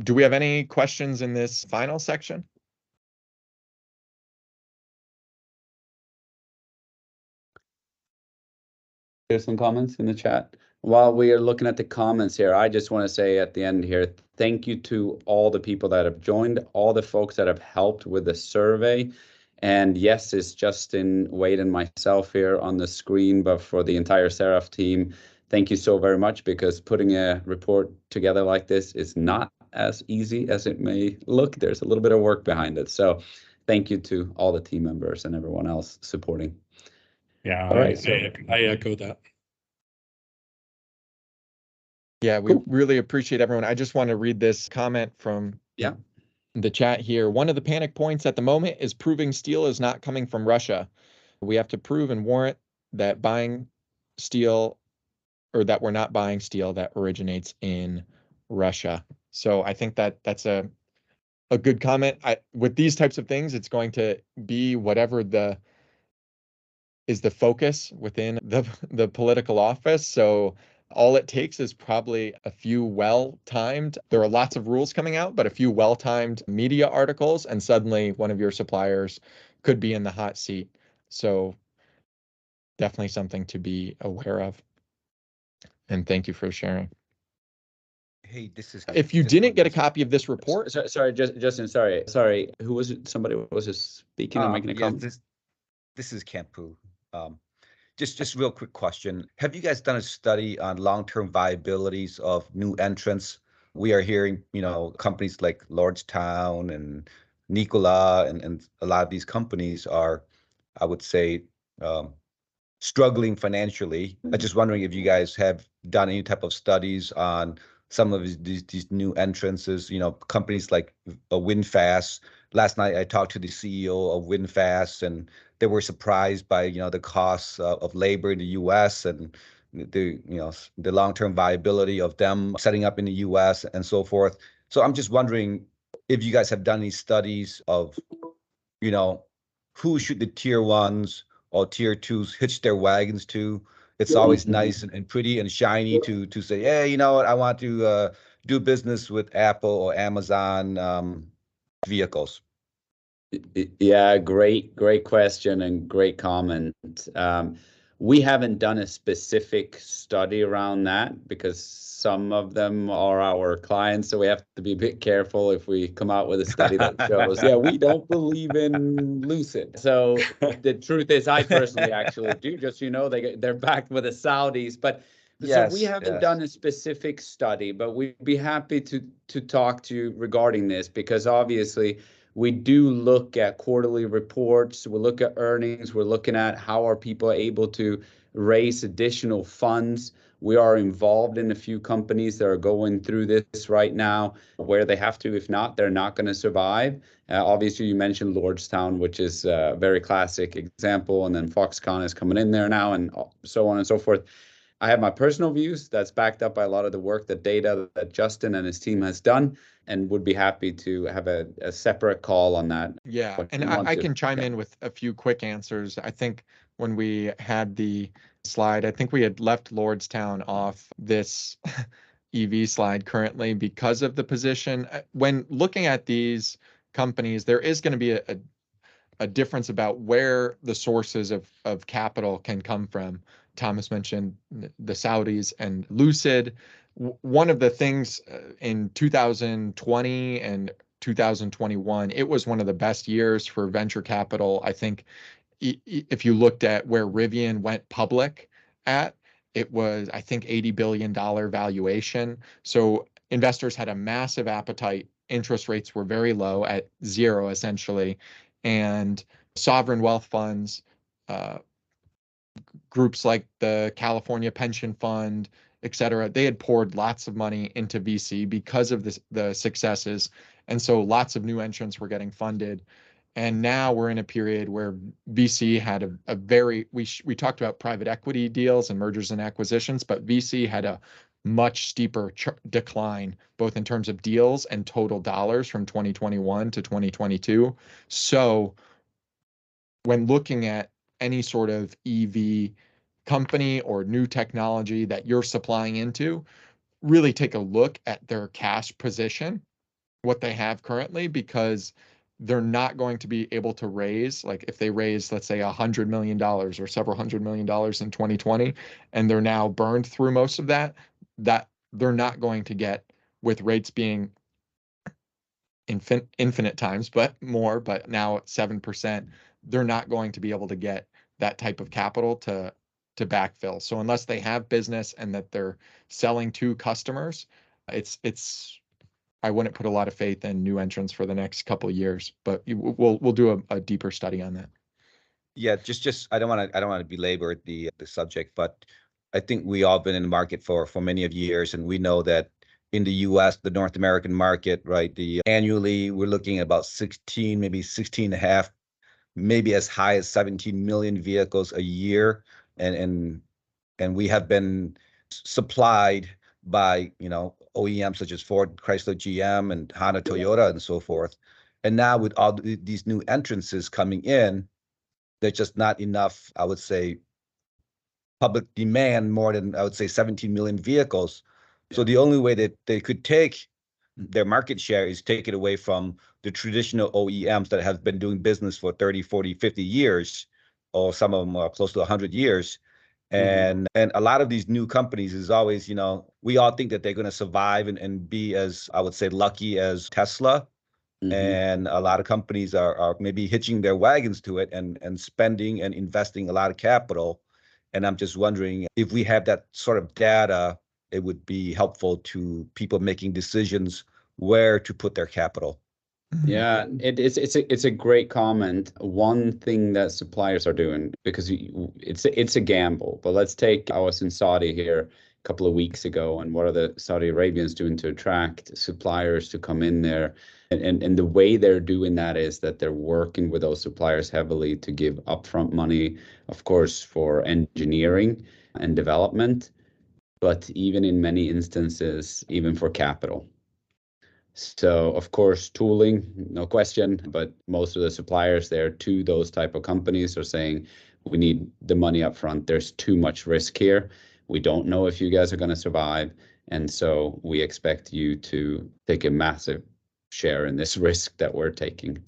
Do we have any questions in this final section? There's some comments in the chat. While we are looking at the comments here, I just want to say at the end here, thank you to all the people that have joined, all the folks that have helped with the survey. And yes, it's Justin, Wade, and myself here on the screen, but for the entire Seraph team, thank you so very much, because putting a report together like this is not as easy as it may look. There's a little bit of work behind it. So thank you to all the team members and everyone else supporting. Yeah, all right, I echo that. Yeah, we really appreciate everyone. I just want to read this comment from the chat here. One of the panic points at the moment is proving steel is not coming from Russia. We have to prove and warrant that buying steel, or that we're not buying steel that originates in Russia. So I think that that's a good comment. With these types of things, it's going to be whatever is the focus within the political office. So all it takes is probably a few well-timed, there are lots of rules coming out, but a few well-timed media articles, and suddenly one of your suppliers could be in the hot seat. So definitely something to be aware of. And thank you for sharing. Hey, this is. If you didn't get a copy of this report, sorry, Justin, sorry. Who was it? Somebody was just speaking and making a comment. This is Kampu. Just real quick question. Have you guys done a study on long-term viabilities of new entrants? We are hearing, companies like Lordstown and Nikola and a lot of these companies are, I would say, struggling financially. I'm just wondering if you guys have done any type of studies on some of these new entrances, companies like WinFast. Last night I talked to the CEO of WinFast, and they were surprised by the costs of labor in the U.S. and the long-term viability of them setting up in the U.S. and so forth. So I'm just wondering if you guys have done any studies of who should the tier ones or tier twos hitch their wagons to. It's always nice and pretty and shiny to say, hey, you know what, I want to do business with Apple or Amazon vehicles. Yeah, great question and great comment. We haven't done a specific study around that because some of them are our clients, so we have to be a bit careful if we come out with a study that shows, yeah, we don't believe in Lucid. So the truth is, I personally actually do. Just they're backed with the Saudis, but so we haven't done a specific study, but we'd be happy to talk to you regarding this because obviously we do look at quarterly reports, we look at earnings, we're looking at how are people able to raise additional funds. We are involved in a few companies that are going through this right now where they have to, if not, they're not going to survive. Obviously, you mentioned Lordstown, which is a very classic example, and then Foxconn is coming in there now and so on and so forth. I have my personal views that's backed up by a lot of the work, the data that Justin and his team has done, and would be happy to have a separate call on that. Yeah, and I can chime in with a few quick answers. I think when we had the slide, I think we had left Lordstown off this EV slide currently because of the position. When looking at these companies, there is going to be a difference about where the sources of capital can come from. Thomas mentioned the Saudis and Lucid. One of the things in 2020 and 2021, it was one of the best years for venture capital. I think if you looked at where Rivian went public at, it was, I think, $80 billion valuation. So investors had a massive appetite. Interest rates were very low at 0, essentially. And sovereign wealth funds, groups like the California Pension Fund, et cetera, they had poured lots of money into VC because of the successes. And so lots of new entrants were getting funded. And now we're in a period where VC had a very, we talked about private equity deals and mergers and acquisitions, but VC had a much steeper decline, both in terms of deals and total dollars from 2021 to 2022. So when looking at any sort of EV company or new technology that you're supplying into, really take a look at their cash position, what they have currently, because they're not going to be able to raise, like if they raise, let's say $100 million or several $100 million in 2020, and they're now burned through most of that they're not going to get, with rates being infinite times, but now at 7%, they're not going to be able to get that type of capital to backfill. So unless they have business and that they're selling to customers, I wouldn't put a lot of faith in new entrants for the next couple of years, but we'll do a deeper study on that. Yeah, just I don't want to belabor the subject, but I think we all been in the market for many of years, and we know that in the U.S., the North American market, right, annually we're looking at about 16, maybe 16 and a half, maybe as high as 17 million vehicles a year, and we have been supplied by OEMs such as Ford, Chrysler, GM, and Honda, Toyota, and so forth. And now with all these new entrances coming in, there's just not enough, I would say, public demand, more than, I would say, 17 million vehicles. So the only way that they could take their market share is take it away from the traditional OEMs that have been doing business for 30, 40, 50 years, or some of them are close to 100 years. And a lot of these new companies is always, we all think that they're going to survive and be as, I would say, lucky as Tesla. And a lot of companies are maybe hitching their wagons to it and spending and investing a lot of capital. And I'm just wondering if we have that sort of data, it would be helpful to people making decisions where to put their capital. Yeah, it's a great comment. One thing that suppliers are doing, because it's a gamble, but let's take, I was in Saudi here a couple of weeks ago, and what are the Saudi Arabians doing to attract suppliers to come in there? And the way they're doing that is that they're working with those suppliers heavily to give upfront money, of course, for engineering and development, but even in many instances, even for capital. So, of course, tooling, no question, but most of the suppliers there to those type of companies are saying, we need the money up front. There's too much risk here. We don't know if you guys are going to survive. And so we expect you to take a massive share in this risk that we're taking.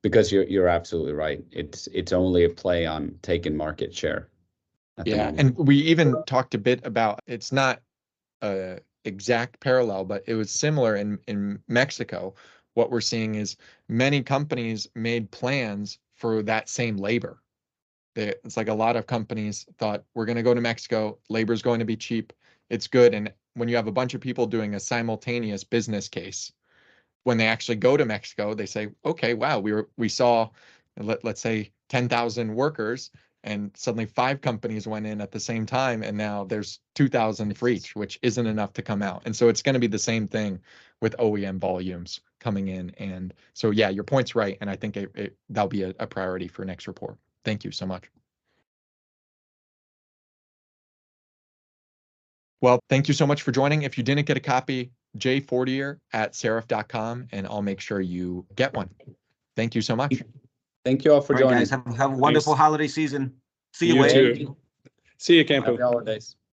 Because you're absolutely right. It's only a play on taking market share. Yeah, and we even talked a bit about, it's not exact parallel, but it was similar in Mexico. What we're seeing is many companies made plans for that same labor. It's like a lot of companies thought, we're going to go to Mexico, labor is going to be cheap, it's good. And when you have a bunch of people doing a simultaneous business case, when they actually go to Mexico, they say, okay, wow, we saw, let's say 10,000 workers, and suddenly 5 companies went in at the same time, and now there's 2,000 for each, which isn't enough to come out. And so it's going to be the same thing with OEM volumes coming in. And so, yeah, your point's right. And I think that'll be a priority for next report. Thank you so much. Well, thank you so much for joining. If you didn't get a copy, jfortier@seraph.com, and I'll make sure you get one. Thank you so much. Thank you all for joining. Guys, have a wonderful holiday season. See you You later. too. See you, Campo. Happy holidays.